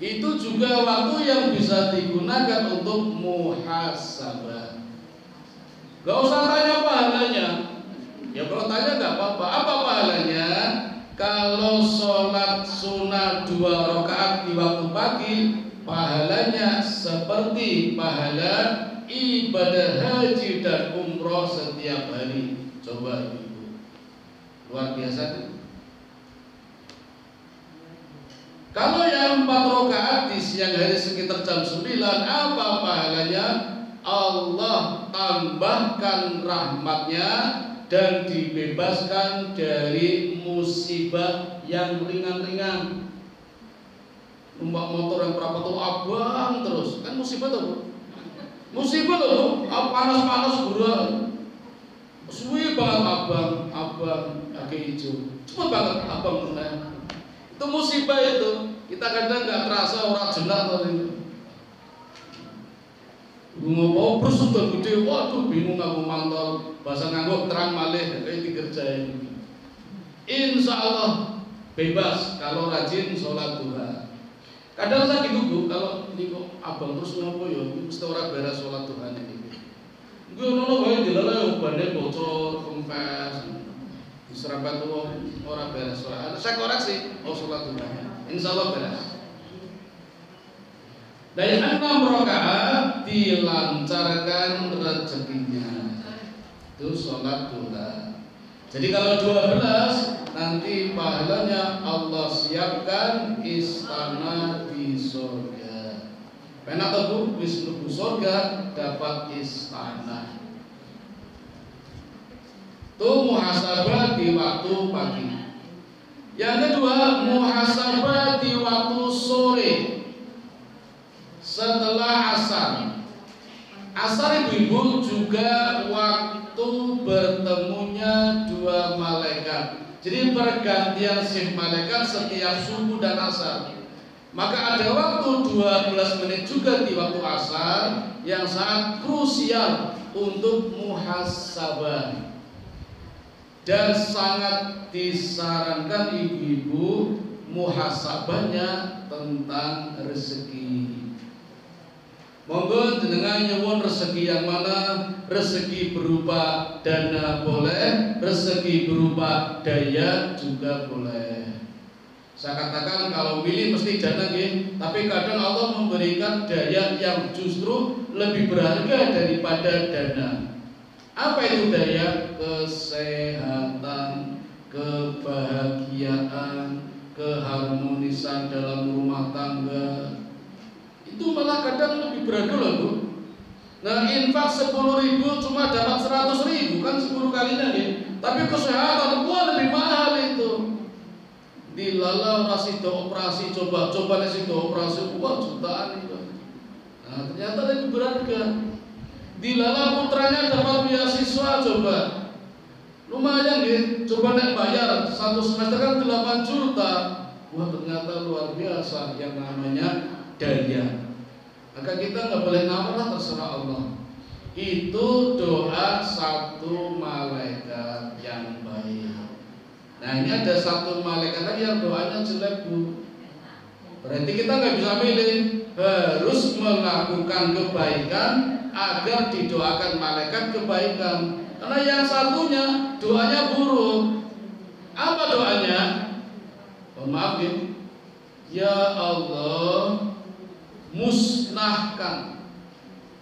Itu juga waktu yang bisa digunakan untuk muhasabah. Gak usah tanya pahalanya. Ya kalau tanya gak apa-apa. Apa pahalanya? Kalau sholat sunnah 2 rakaat di waktu pagi, pahalanya seperti pahala ibadah haji dan umroh setiap hari. Coba ibu, luar biasa kan? Kalau yang 4 rakaat di siang hari sekitar jam 9, apa pahalanya? Allah tambahkan rahmatnya dan dibebaskan dari musibah yang ringan-ringan. Numpak motor yang berapa tuh abang terus, kan musibah tuh. Musibah loh, panas-panas buruan. Suwi banget abang agak hijau. Cuma banget abang kena. Itu musibah itu. Kita kadang nggak terasa orang jenak tadi. Ngomong terus sudah gede, waduh bingung aku mantau. Bahasa nganggo terang malih kayak dikerjain. Insya Allah bebas kalau rajin sholat duha. Kadang saya gitu Bu, kalau ini kok abang terus ngopo ya, mesti orang beres sholat duha ini. Gue nono wae dilala ubane bocor, kempes, diserempet tuh orang beres sholat. Saya koreksi, sholat duha. Insya Allah beres. Dari 6 rakaat dilancarkan rezekinya. Itu sholat duha. Jadi kalau 12 nanti pahalanya Allah siapkan istana di surga. Penak tebu wis mlebu surga dapat istana. Itu muhasabah di waktu pagi. Yang kedua, muhasabah di waktu sore setelah asar. Asar ibu-ibu juga waktu bertemunya dua malaikat. Jadi pergantian shift malaikat setiap subuh dan asar. Maka ada waktu 12 menit juga di waktu asar yang sangat krusial untuk muhasabah. Dan sangat disarankan ibu-ibu muhasabahnya tentang rezeki. Monggo jenengan nyuwun rezeki yang mana? Rezeki berupa dana boleh, rezeki berupa daya juga boleh. Saya katakan kalau pilih mesti dana nggih, tapi kadang Allah memberikan daya yang justru lebih berharga daripada dana. Apa itu daya? Kesehatan, kebahagiaan, keharmonisan dalam rumah tangga. Itu malah kadang lebih berharga loh Bu. Nah infak 10.000 cuma dapat 100.000 kan 10 kalinya nih. Tapi kesehatan wah lebih mahal itu. Dilala orang sido operasi coba nih sido operasi wah jutaan itu. Nah ternyata lebih berharga. Dilala putranya dapat beasiswa coba. Lumayan nih, coba nek bayar 1 semester kan 8 juta. Wah ternyata luar biasa yang namanya daya. Maka kita nggak boleh ngalah, terserah Allah. Itu doa satu malaikat yang baik. Nah ini ada satu malaikat lagi yang doanya jelek Bu. Berarti kita nggak bisa milih, harus melakukan kebaikan agar didoakan malaikat kebaikan. Karena yang satunya doanya buruk. Apa doanya? Oh, maaf ya Allah, musnahkan,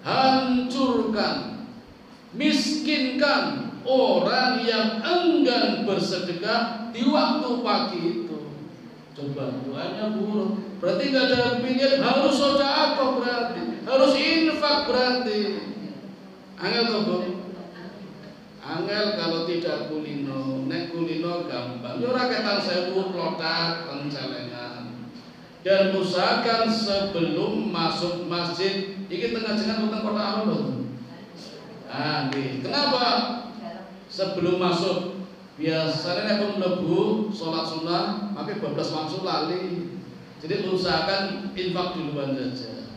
hancurkan, miskinkan orang yang enggan bersedekah di waktu pagi itu. Coba doanya buruk. Berarti nggak ada pikir harus sedekah, berarti harus infak, berarti angel toh Bu. Angel kalau tidak kulino, nek kulino gampang. Yo raketan 1000 klotak teng celengan. Dan usahakan sebelum masuk masjid, ini tengah-tengah tentang kota apa loh? Ah, kenapa? Sebelum masuk, biasanya pun lebu, sholat sunnah, maka 12 masuk lali. Jadi usahakan infak duluan saja.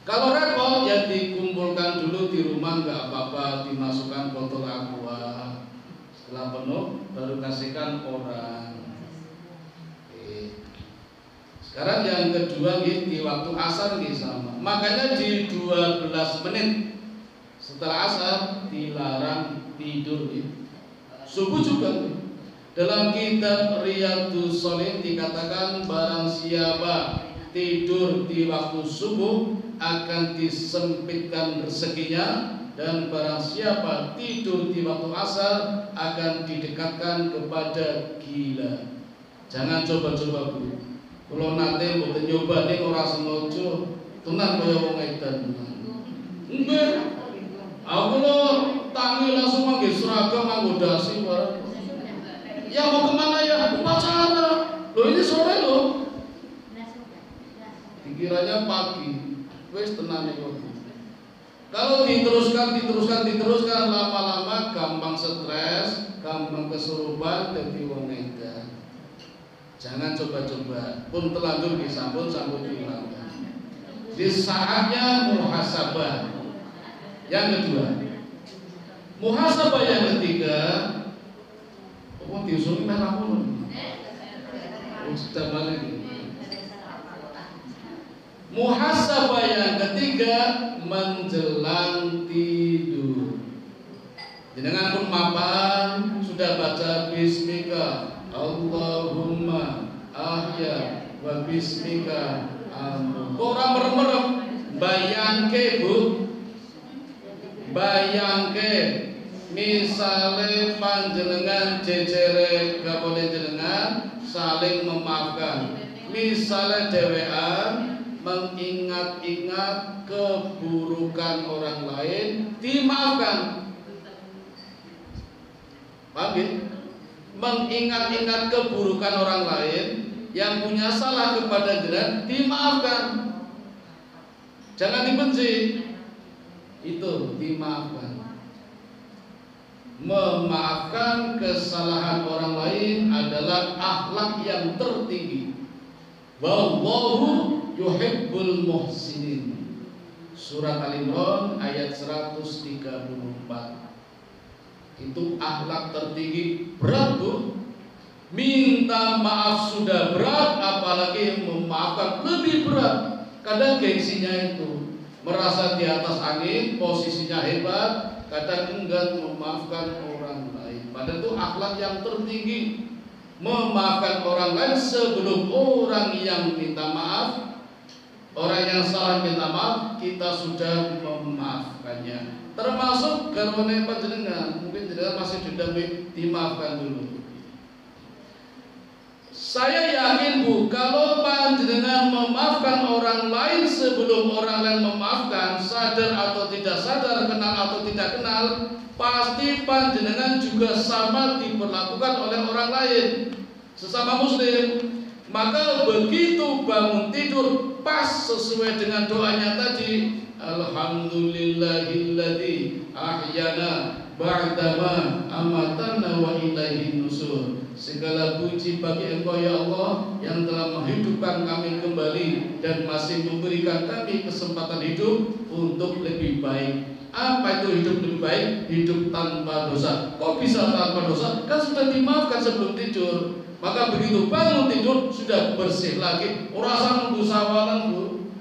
Kalau repot, ya dikumpulkan dulu di rumah, nggak apa-apa, dimasukkan botol aqua. Setelah penuh, baru kasihkan orang. Sekarang yang kedua di waktu asar sama. Makanya di 12 menit setelah asar dilarang tidur. Subuh juga. Dalam kitab Riyadhus Shalihin dikatakan barang siapa tidur di waktu subuh akan disempitkan rezekinya, dan barang siapa tidur di waktu asar akan didekatkan kepada gila. Jangan coba-coba Bu. Kalau nanti mau nyoba nih orang sengaja, tenan kaya wong edan. Enggak, aku lo tangi langsung manggil seragam, nganggo dasi bareng. Ya mau kemana ya? Upacara. Lo ini sore lo. Dikiranya pagi. wis tenan iku. Kalau diteruskan lama-lama gampang stres, gampang kesurupan, jadi wong edan. Jangan coba-coba, pun terlanjur disambut hilangkan. Di saatnya muhasabah. Yang kedua, muhasabah yang ketiga, diusulin merah pun. Sudah balik. Muhasabah yang ketiga menjelang tidur. Jenengan pun mapan sudah baca bismika Allahumma ahya wa bismika amut. Orang merem-merem bayangke Bu, bayangke misale panjenengan jejere kapoleh jenengan saling memaafkan. Misale dhewean mengingat-ingat keburukan orang lain dimaafkan. Paham ya? Mengingat-ingat keburukan orang lain yang punya salah kepada jenengan dimaafkan. Jangan dibenci. Itu dimaafkan. Memaafkan kesalahan orang lain adalah akhlak yang tertinggi. Wallahu yuhibbul muhsinin. Surat Al-Imran ayat 134. Itu akhlak tertinggi. Berat Bu. Minta maaf sudah berat, apalagi memaafkan lebih berat. Kadang gengsinya itu merasa di atas angin, posisinya hebat, kadang enggan memaafkan orang lain. Padahal itu akhlak yang tertinggi. Memaafkan orang lain sebelum orang yang minta maaf, orang yang salah minta maaf, kita sudah memaafkannya. Termasuk garwane panjenengan, mungkin jenengan masih dendam, dimaafkan dulu. Saya yakin Bu, kalau panjenengan memaafkan orang lain sebelum orang lain memaafkan, sadar atau tidak sadar, kenal atau tidak kenal, pasti panjenengan juga sama diperlakukan oleh orang lain, sesama muslim. Maka begitu bangun tidur pas sesuai dengan doanya tadi, alhamdulillahilladzi ahyana ba'dama amatana wa ilaihin nusur. Segala puji bagi Engkau ya Allah yang telah menghidupkan kami kembali dan masih memberikan kami kesempatan hidup untuk lebih baik. Apa itu hidup lebih baik? Hidup tanpa dosa. Kok bisa tanpa dosa? Kan sudah dimaafkan sebelum tidur. Maka begitu bangun tidur sudah bersih lagi. Rasa nunggu sawalan Bu,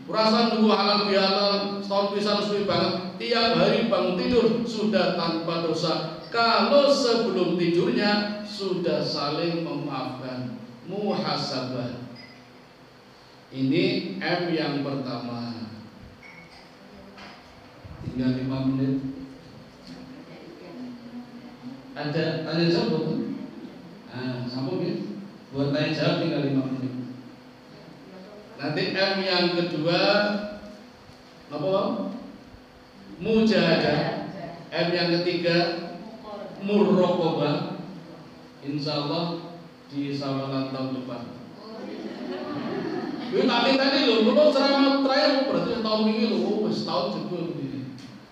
rasa nunggu halal bihalal setahun pisan suwi banget. Tiap hari bangun tidur sudah tanpa dosa. Kalau sebelum tidurnya sudah saling memaafkan. Muhasabah. Ini M yang pertama. Tinggal 5 menit. Ada tanya jawab? Sambung ya. Buat tanya jawab tinggal 5 menit. Nanti M yang kedua apa? Mujahadah. M yang ketiga murraqabah. Insyaallah di sawalan tahun depan. Tadi loh, kalau ceramah terakhir berarti tahun ini loh, setahun juga.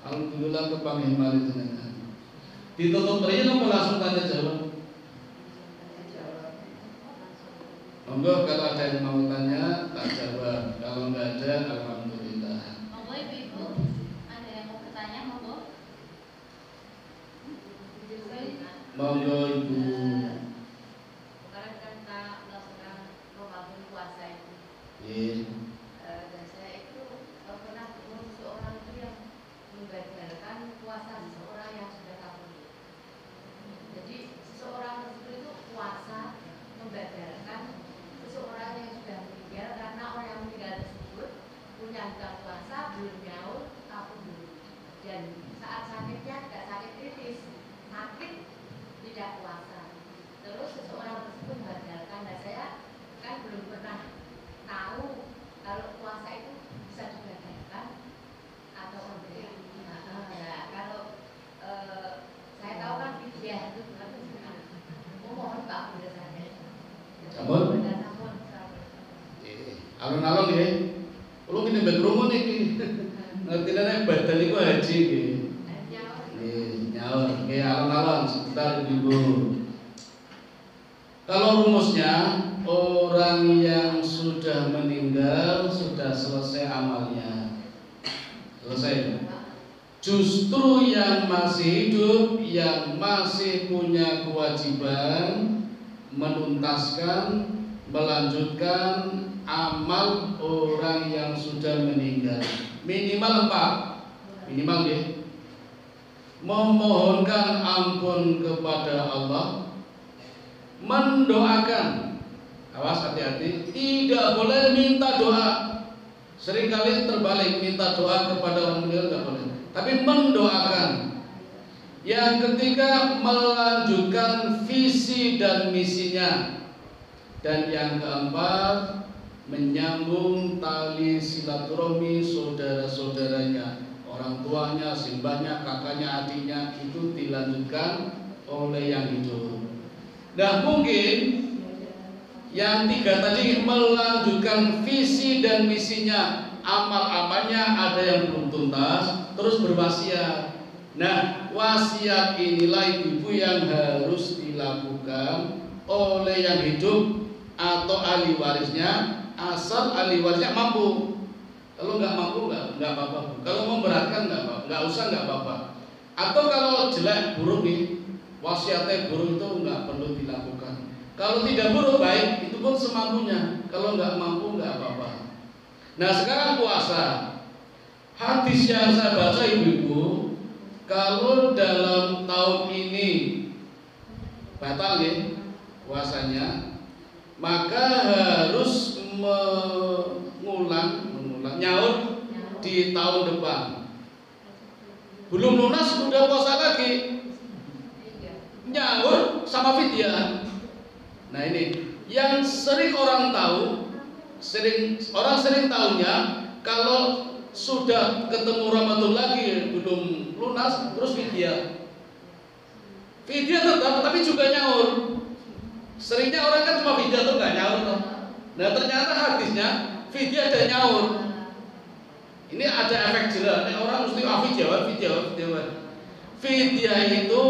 Alhamdulillah kepanggilan jenengan. Ditutup tadi nopo langsung tanya jawab. Monggo kalau ada yang mau tanya tak jawab, kalau nggak ada alhamdulillah. Monggo ibu-ibu, ada yang mau bertanya monggo. Monggo ibu. Sekarang kan kita melakukan Ramadan puasa itu. Iya. Dan saya itu pernah ketemu seseorang itu yang menggagalkan puasa seseorang yang sudah kafir. Jadi seseorang tersebut itu puasa menggagalkan seseorang yang sudah meninggal karena orang yang meninggal tersebut punya hutang puasa belum nyaur kafir dulu. Dan saat sakitnya tidak sakit kritis, sakit tidak puasa. Terus seseorang tersebut menggagalkan. Nah saya kan belum pernah tahu kalau puasa itu bisa digagalkan atau enggak. Ya kalau saya tahu kan fidyah itu mohon Pak penjelasannya. Sampun. Alun-alun ya. Kalau kita ini berkerumun iki. Ngerti nek badan iku haji nggih. Nyaur, nggih alon-alon sebentar Ibu. Kalau rumusnya orang yang sudah meninggal sudah selesai amalnya. Selesai. Justru yang masih hidup, yang masih punya kewajiban menuntaskan, melanjutkan amal orang yang sudah meninggal. Minimal 4. Minimal ya. Memohonkan ampun kepada Allah, mendoakan. Awas hati-hati, tidak boleh minta doa. Seringkali terbalik, minta doa kepada orang meninggal tidak boleh. Tapi mendoakan. Yang ketiga, melanjutkan visi dan misinya. Dan yang keempat, menyambung tali silaturahmi saudara-saudaranya, orang tuanya, simbahnya, kakaknya, adiknya, itu dilanjutkan oleh yang hidup. Nah mungkin yang 3 tadi melanjutkan visi dan misinya, amal-amalnya ada yang belum tuntas, terus berwasiat. Nah, wasiat inilah ibu-ibu yang harus dilakukan oleh yang hidup atau ahli warisnya, asal ahli warisnya mampu. Kalau nggak mampu nggak apa-apa. Kalau memberatkan nggak apa, nggak usah nggak apa-apa. Atau kalau jelek buruk nih, wasiatnya buruk itu nggak perlu dilakukan. Kalau tidak buruk baik, itu pun semampunya. Kalau nggak mampu nggak apa-apa. Nah sekarang puasa. Hadis yang saya baca ibu-ibu, kalau dalam tahun ini batal ya puasanya, maka harus mengulang nyaur di tahun depan. Belum lunas sudah puasa lagi, nyaur sama fidyah. Nah ini yang sering orang tahu, orang sering tahunya kalau sudah ketemu Ramadan lagi belum lunas terus fidyah. Fidyah tetap tapi juga nyaur. Seringnya orang kan cuma fidyah tuh nggak nyaur tuh. Nah ternyata hadisnya fidyah dan nyaur. Ini ada efek jerah. Orang mesti fidyah. Fidyah itu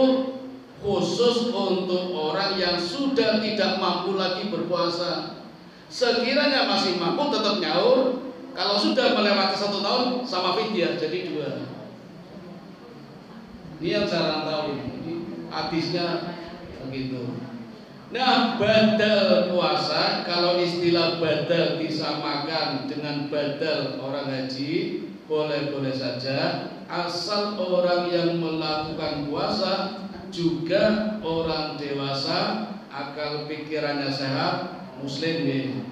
khusus untuk orang yang sudah tidak mampu lagi berpuasa. Sekiranya masih mampu tetap nyaur. Kalau sudah melewati 1 tahun sama fidyah jadi 2. Ini yang saya tahu. Ini hadisnya begitu. Nah, badal puasa, kalau istilah badal disamakan dengan badal orang haji, boleh-boleh saja, asal orang yang melakukan puasa juga orang dewasa, akal pikirannya sehat, muslim nih.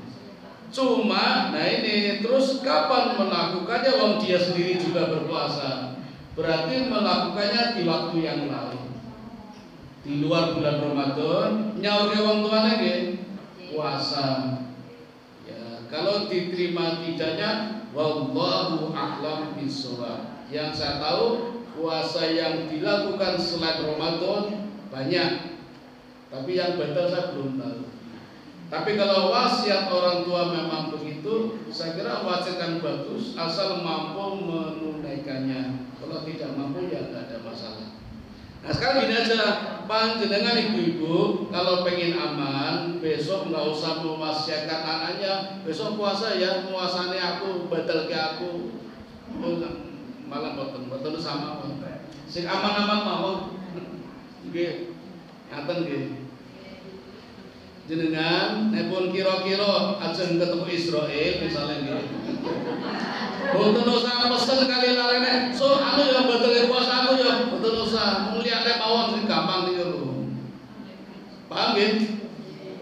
Cuma, nah ini terus kapan melakukannya? Wong dia sendiri juga berpuasa, berarti melakukannya di waktu yang lain. Di luar bulan Ramadan, nyaur ke wong tuane nggih puasa. Ya, kalau diterima tidaknya wallahu a'lam bishawab. Yang saya tahu puasa yang dilakukan selain Ramadan banyak. Tapi yang batal saya belum tahu. Tapi kalau wasiat orang tua memang begitu, saya kira wasiat yang bagus asal mampu menunaikannya. Kalau tidak mampu ya tidak ada masalah. Nah sekarang gini aja, panjenengan ibu-ibu kalau pengen aman, besok nggak usah mewasiatkan anaknya, besok puasa ya, puasane aku batal ke aku, malah boten sama sing aman-aman mau, nggih, ngaten nggih. Jenengan, nepun kira-kira ajeng ketemu Israel misalnya nggih. Boten usah pesen kali larene, so anu ya batal puasa aku ya, boten usah. Lihatnya mawon sing gampang niku lho. Paham nggih?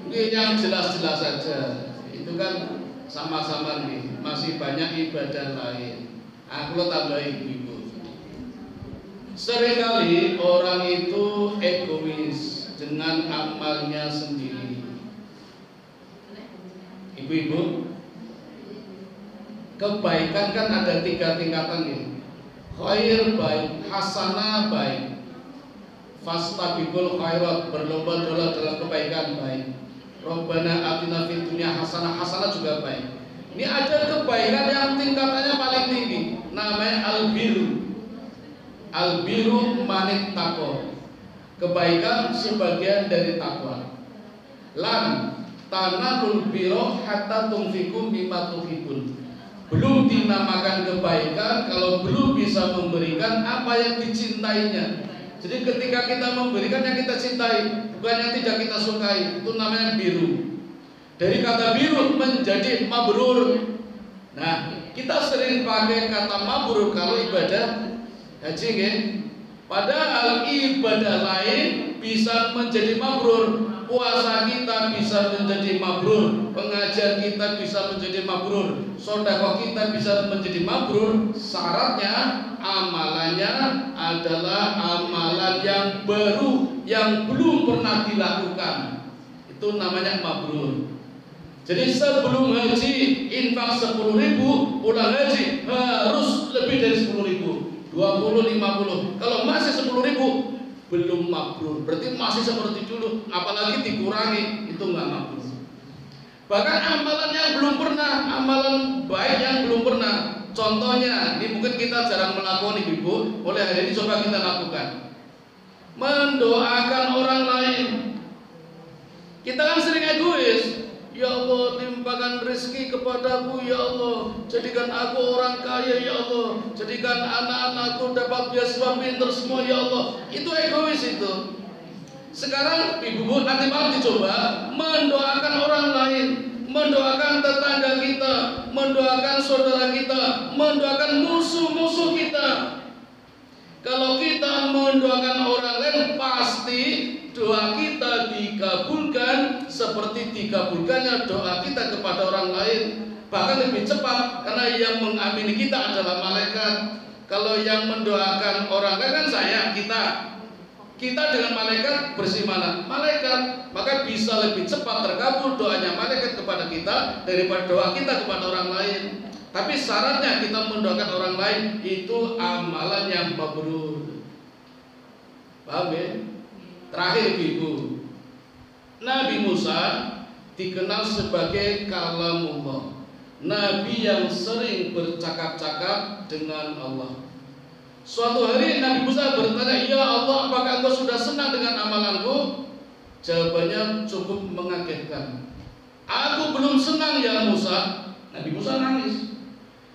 Nggih yang jelas-jelas saja. Itu kan sama-sama nih, masih banyak ibadah lain. Aku tambahin ibu. Seringkali orang itu egois dengan amalnya sendiri. Ibu-ibu, kebaikan kan ada 3 tingkatan nih. Khair baik, hasanah baik, fastabiqul khairat, berlomba-lomba dalam kebaikan baik. Rabbana atina fid dunya hasanah, hasanah juga baik. Ini ada kebaikan yang tingkatannya Al-biru manit taqwa. Kebaikan sebagian dari takwa. Lan tanalul birra hatta tunfiqu mimma tuhibbun. Belum dinamakan kebaikan kalau belum bisa memberikan apa yang dicintainya. Jadi ketika kita memberikan yang kita cintai, bukan yang tidak kita sukai, itu namanya biru. Dari kata biru menjadi mabrur. Nah, kita sering pakai kata mabrur kalau ibadah haji, ya. Padahal ibadah lain bisa menjadi mabrur. Puasa kita bisa menjadi mabrur, pengajian kita bisa menjadi mabrur, sedekah kita bisa menjadi mabrur. Syaratnya amalannya adalah amalan yang baru yang belum pernah dilakukan. Itu namanya mabrur. Jadi sebelum haji infak 10.000, pulang haji harus lebih dari 10.000, 20, 50. Kalau masih 10.000 belum mabrur, berarti masih seperti dulu, apalagi dikurangi, itu nggak mabrur. Bahkan amalan yang belum pernah, amalan baik yang belum pernah. Contohnya, ini mungkin kita jarang melakukan ibu, oleh hari ini coba kita lakukan. Mendoakan orang lain. Kita kan sering egois. Ya Allah, limpahkan rezeki kepadaku ya Allah, jadikan aku orang kaya ya Allah, jadikan anak-anakku dapat beasiswa pinter semua ya Allah. Itu egois itu. Sekarang ibu-ibu nanti malam dicoba mendoakan orang lain, mendoakan tetangga kita, mendoakan saudara kita, mendoakan musuh-musuh kita. Kalau kita mendoakan orang lain, pasti doa kita dikabulkan seperti dikabulkannya doa kita kepada orang lain. Bahkan lebih cepat, karena yang mengamini kita adalah malaikat. Kalau yang mendoakan orang lain kan saya, kita dengan malaikat bersih-mana malaikat, maka bisa lebih cepat terkabul doanya malaikat kepada kita daripada doa kita kepada orang lain. Tapi syaratnya kita mendoakan orang lain itu amalan yang mabrur. Paham ya? Terakhir ibu, Nabi Musa dikenal sebagai kalamullah, Nabi yang sering bercakap-cakap dengan Allah. Suatu hari Nabi Musa bertanya, ya Allah, apakah engkau sudah senang dengan amalanku? Jawabannya cukup mengagetkan. Aku belum senang ya Musa. Nabi Musa nangis.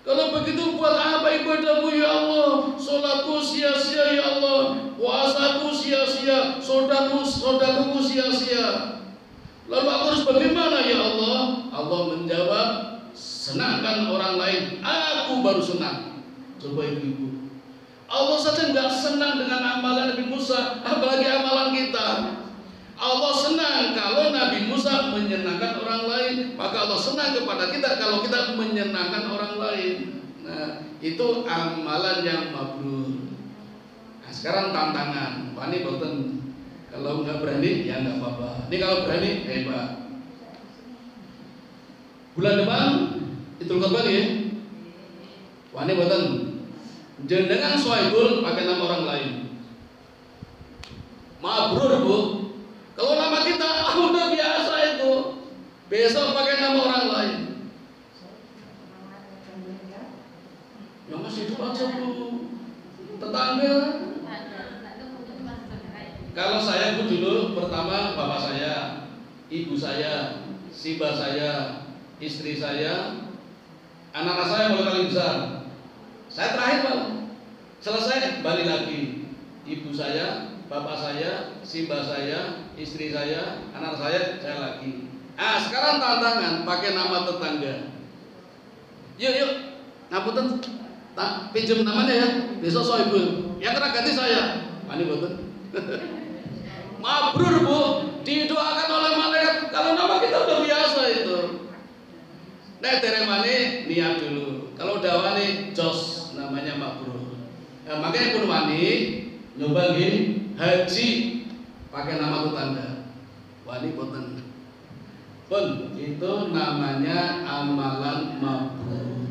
Kalau begitu buat apa ibadahmu ya Allah? Sholatku sia-sia ya Allah, puasaku sia-sia, sodakuku sia-sia. Lalu aku harus bagaimana ya Allah? Allah menjawab, senangkan orang lain, aku baru senang. Coba ibu-ibu, Allah saja nggak senang dengan amalan Nabi Musa, apalagi amalan kita. Allah senang kalau Nabi Musa menyenangkan orang lain, maka Allah senang kepada kita kalau kita menyenangkan orang lain. Nah, itu amalan yang mabrur. Nah, sekarang tantangan, wani boten. Kalau nggak berani ya nggak apa-apa. Ini kalau berani hebat. Bulan depan Idul Kurban ya. Wani boten. Jenengan Sohaibul pakai nama orang lain. Mabrur Bu. Kalau nama kita udah biasa itu, besok pakai nama orang lain. Ya masih hidup aja Bu, tetangga. Kalau saya Bu dulu, pertama bapak saya, ibu saya, sibah saya, istri saya, anak-anak saya mulai paling besar. Saya terakhir Pak, selesai balik lagi, ibu saya, bapak saya, simbah saya, istri saya, anak saya lagi. Ah, sekarang tantangan pakai nama tetangga. Yuk, ngapunten, pinjam namanya ya. Besok Sohaibul. Yang kena ganti saya. Mani boten. Mabrur Bu, didoakan oleh malaikat. Kalau nama kita udah biasa itu. Nek dereng wani niat dulu. Kalau udah wani jos, namanya mabrur. Nah, makanya pun wani nyoba gini. Haji pakai nama tetangga, wali boten. Pun itu namanya amalan mabrur.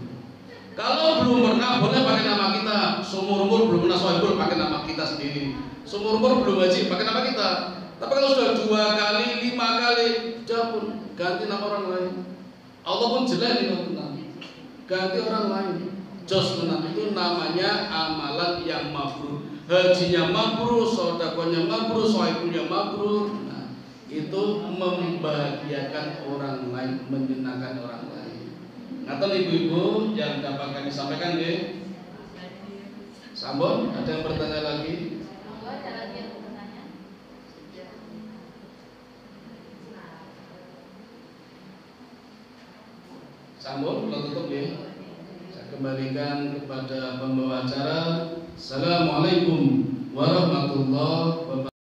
Kalau belum pernah boleh pakai nama kita. Seumur umur belum pernah Sohaibul pakai nama kita sendiri. Seumur umur belum haji pakai nama kita. Tapi kalau sudah 2 kali, 5 kali, jangan pun ganti nama orang lain. Allah pun jelek ini ganti orang lain. Jos menang itu namanya amalan yang mabrur. hajinya mabrur, sedekahnya mabrur, sohibulnya mabrur. Nah, itu membahagiakan orang lain, menyenangkan orang lain. Ngaten ibu-ibu yang dapat kami sampaikan nggih. Sampun, ada yang bertanya lagi? Ada lagi yang bertanya? Sampun, kalau tutup nggih. Saya kembalikan kepada pembawa acara. Assalamualaikum warahmatullahi wabarakatuh.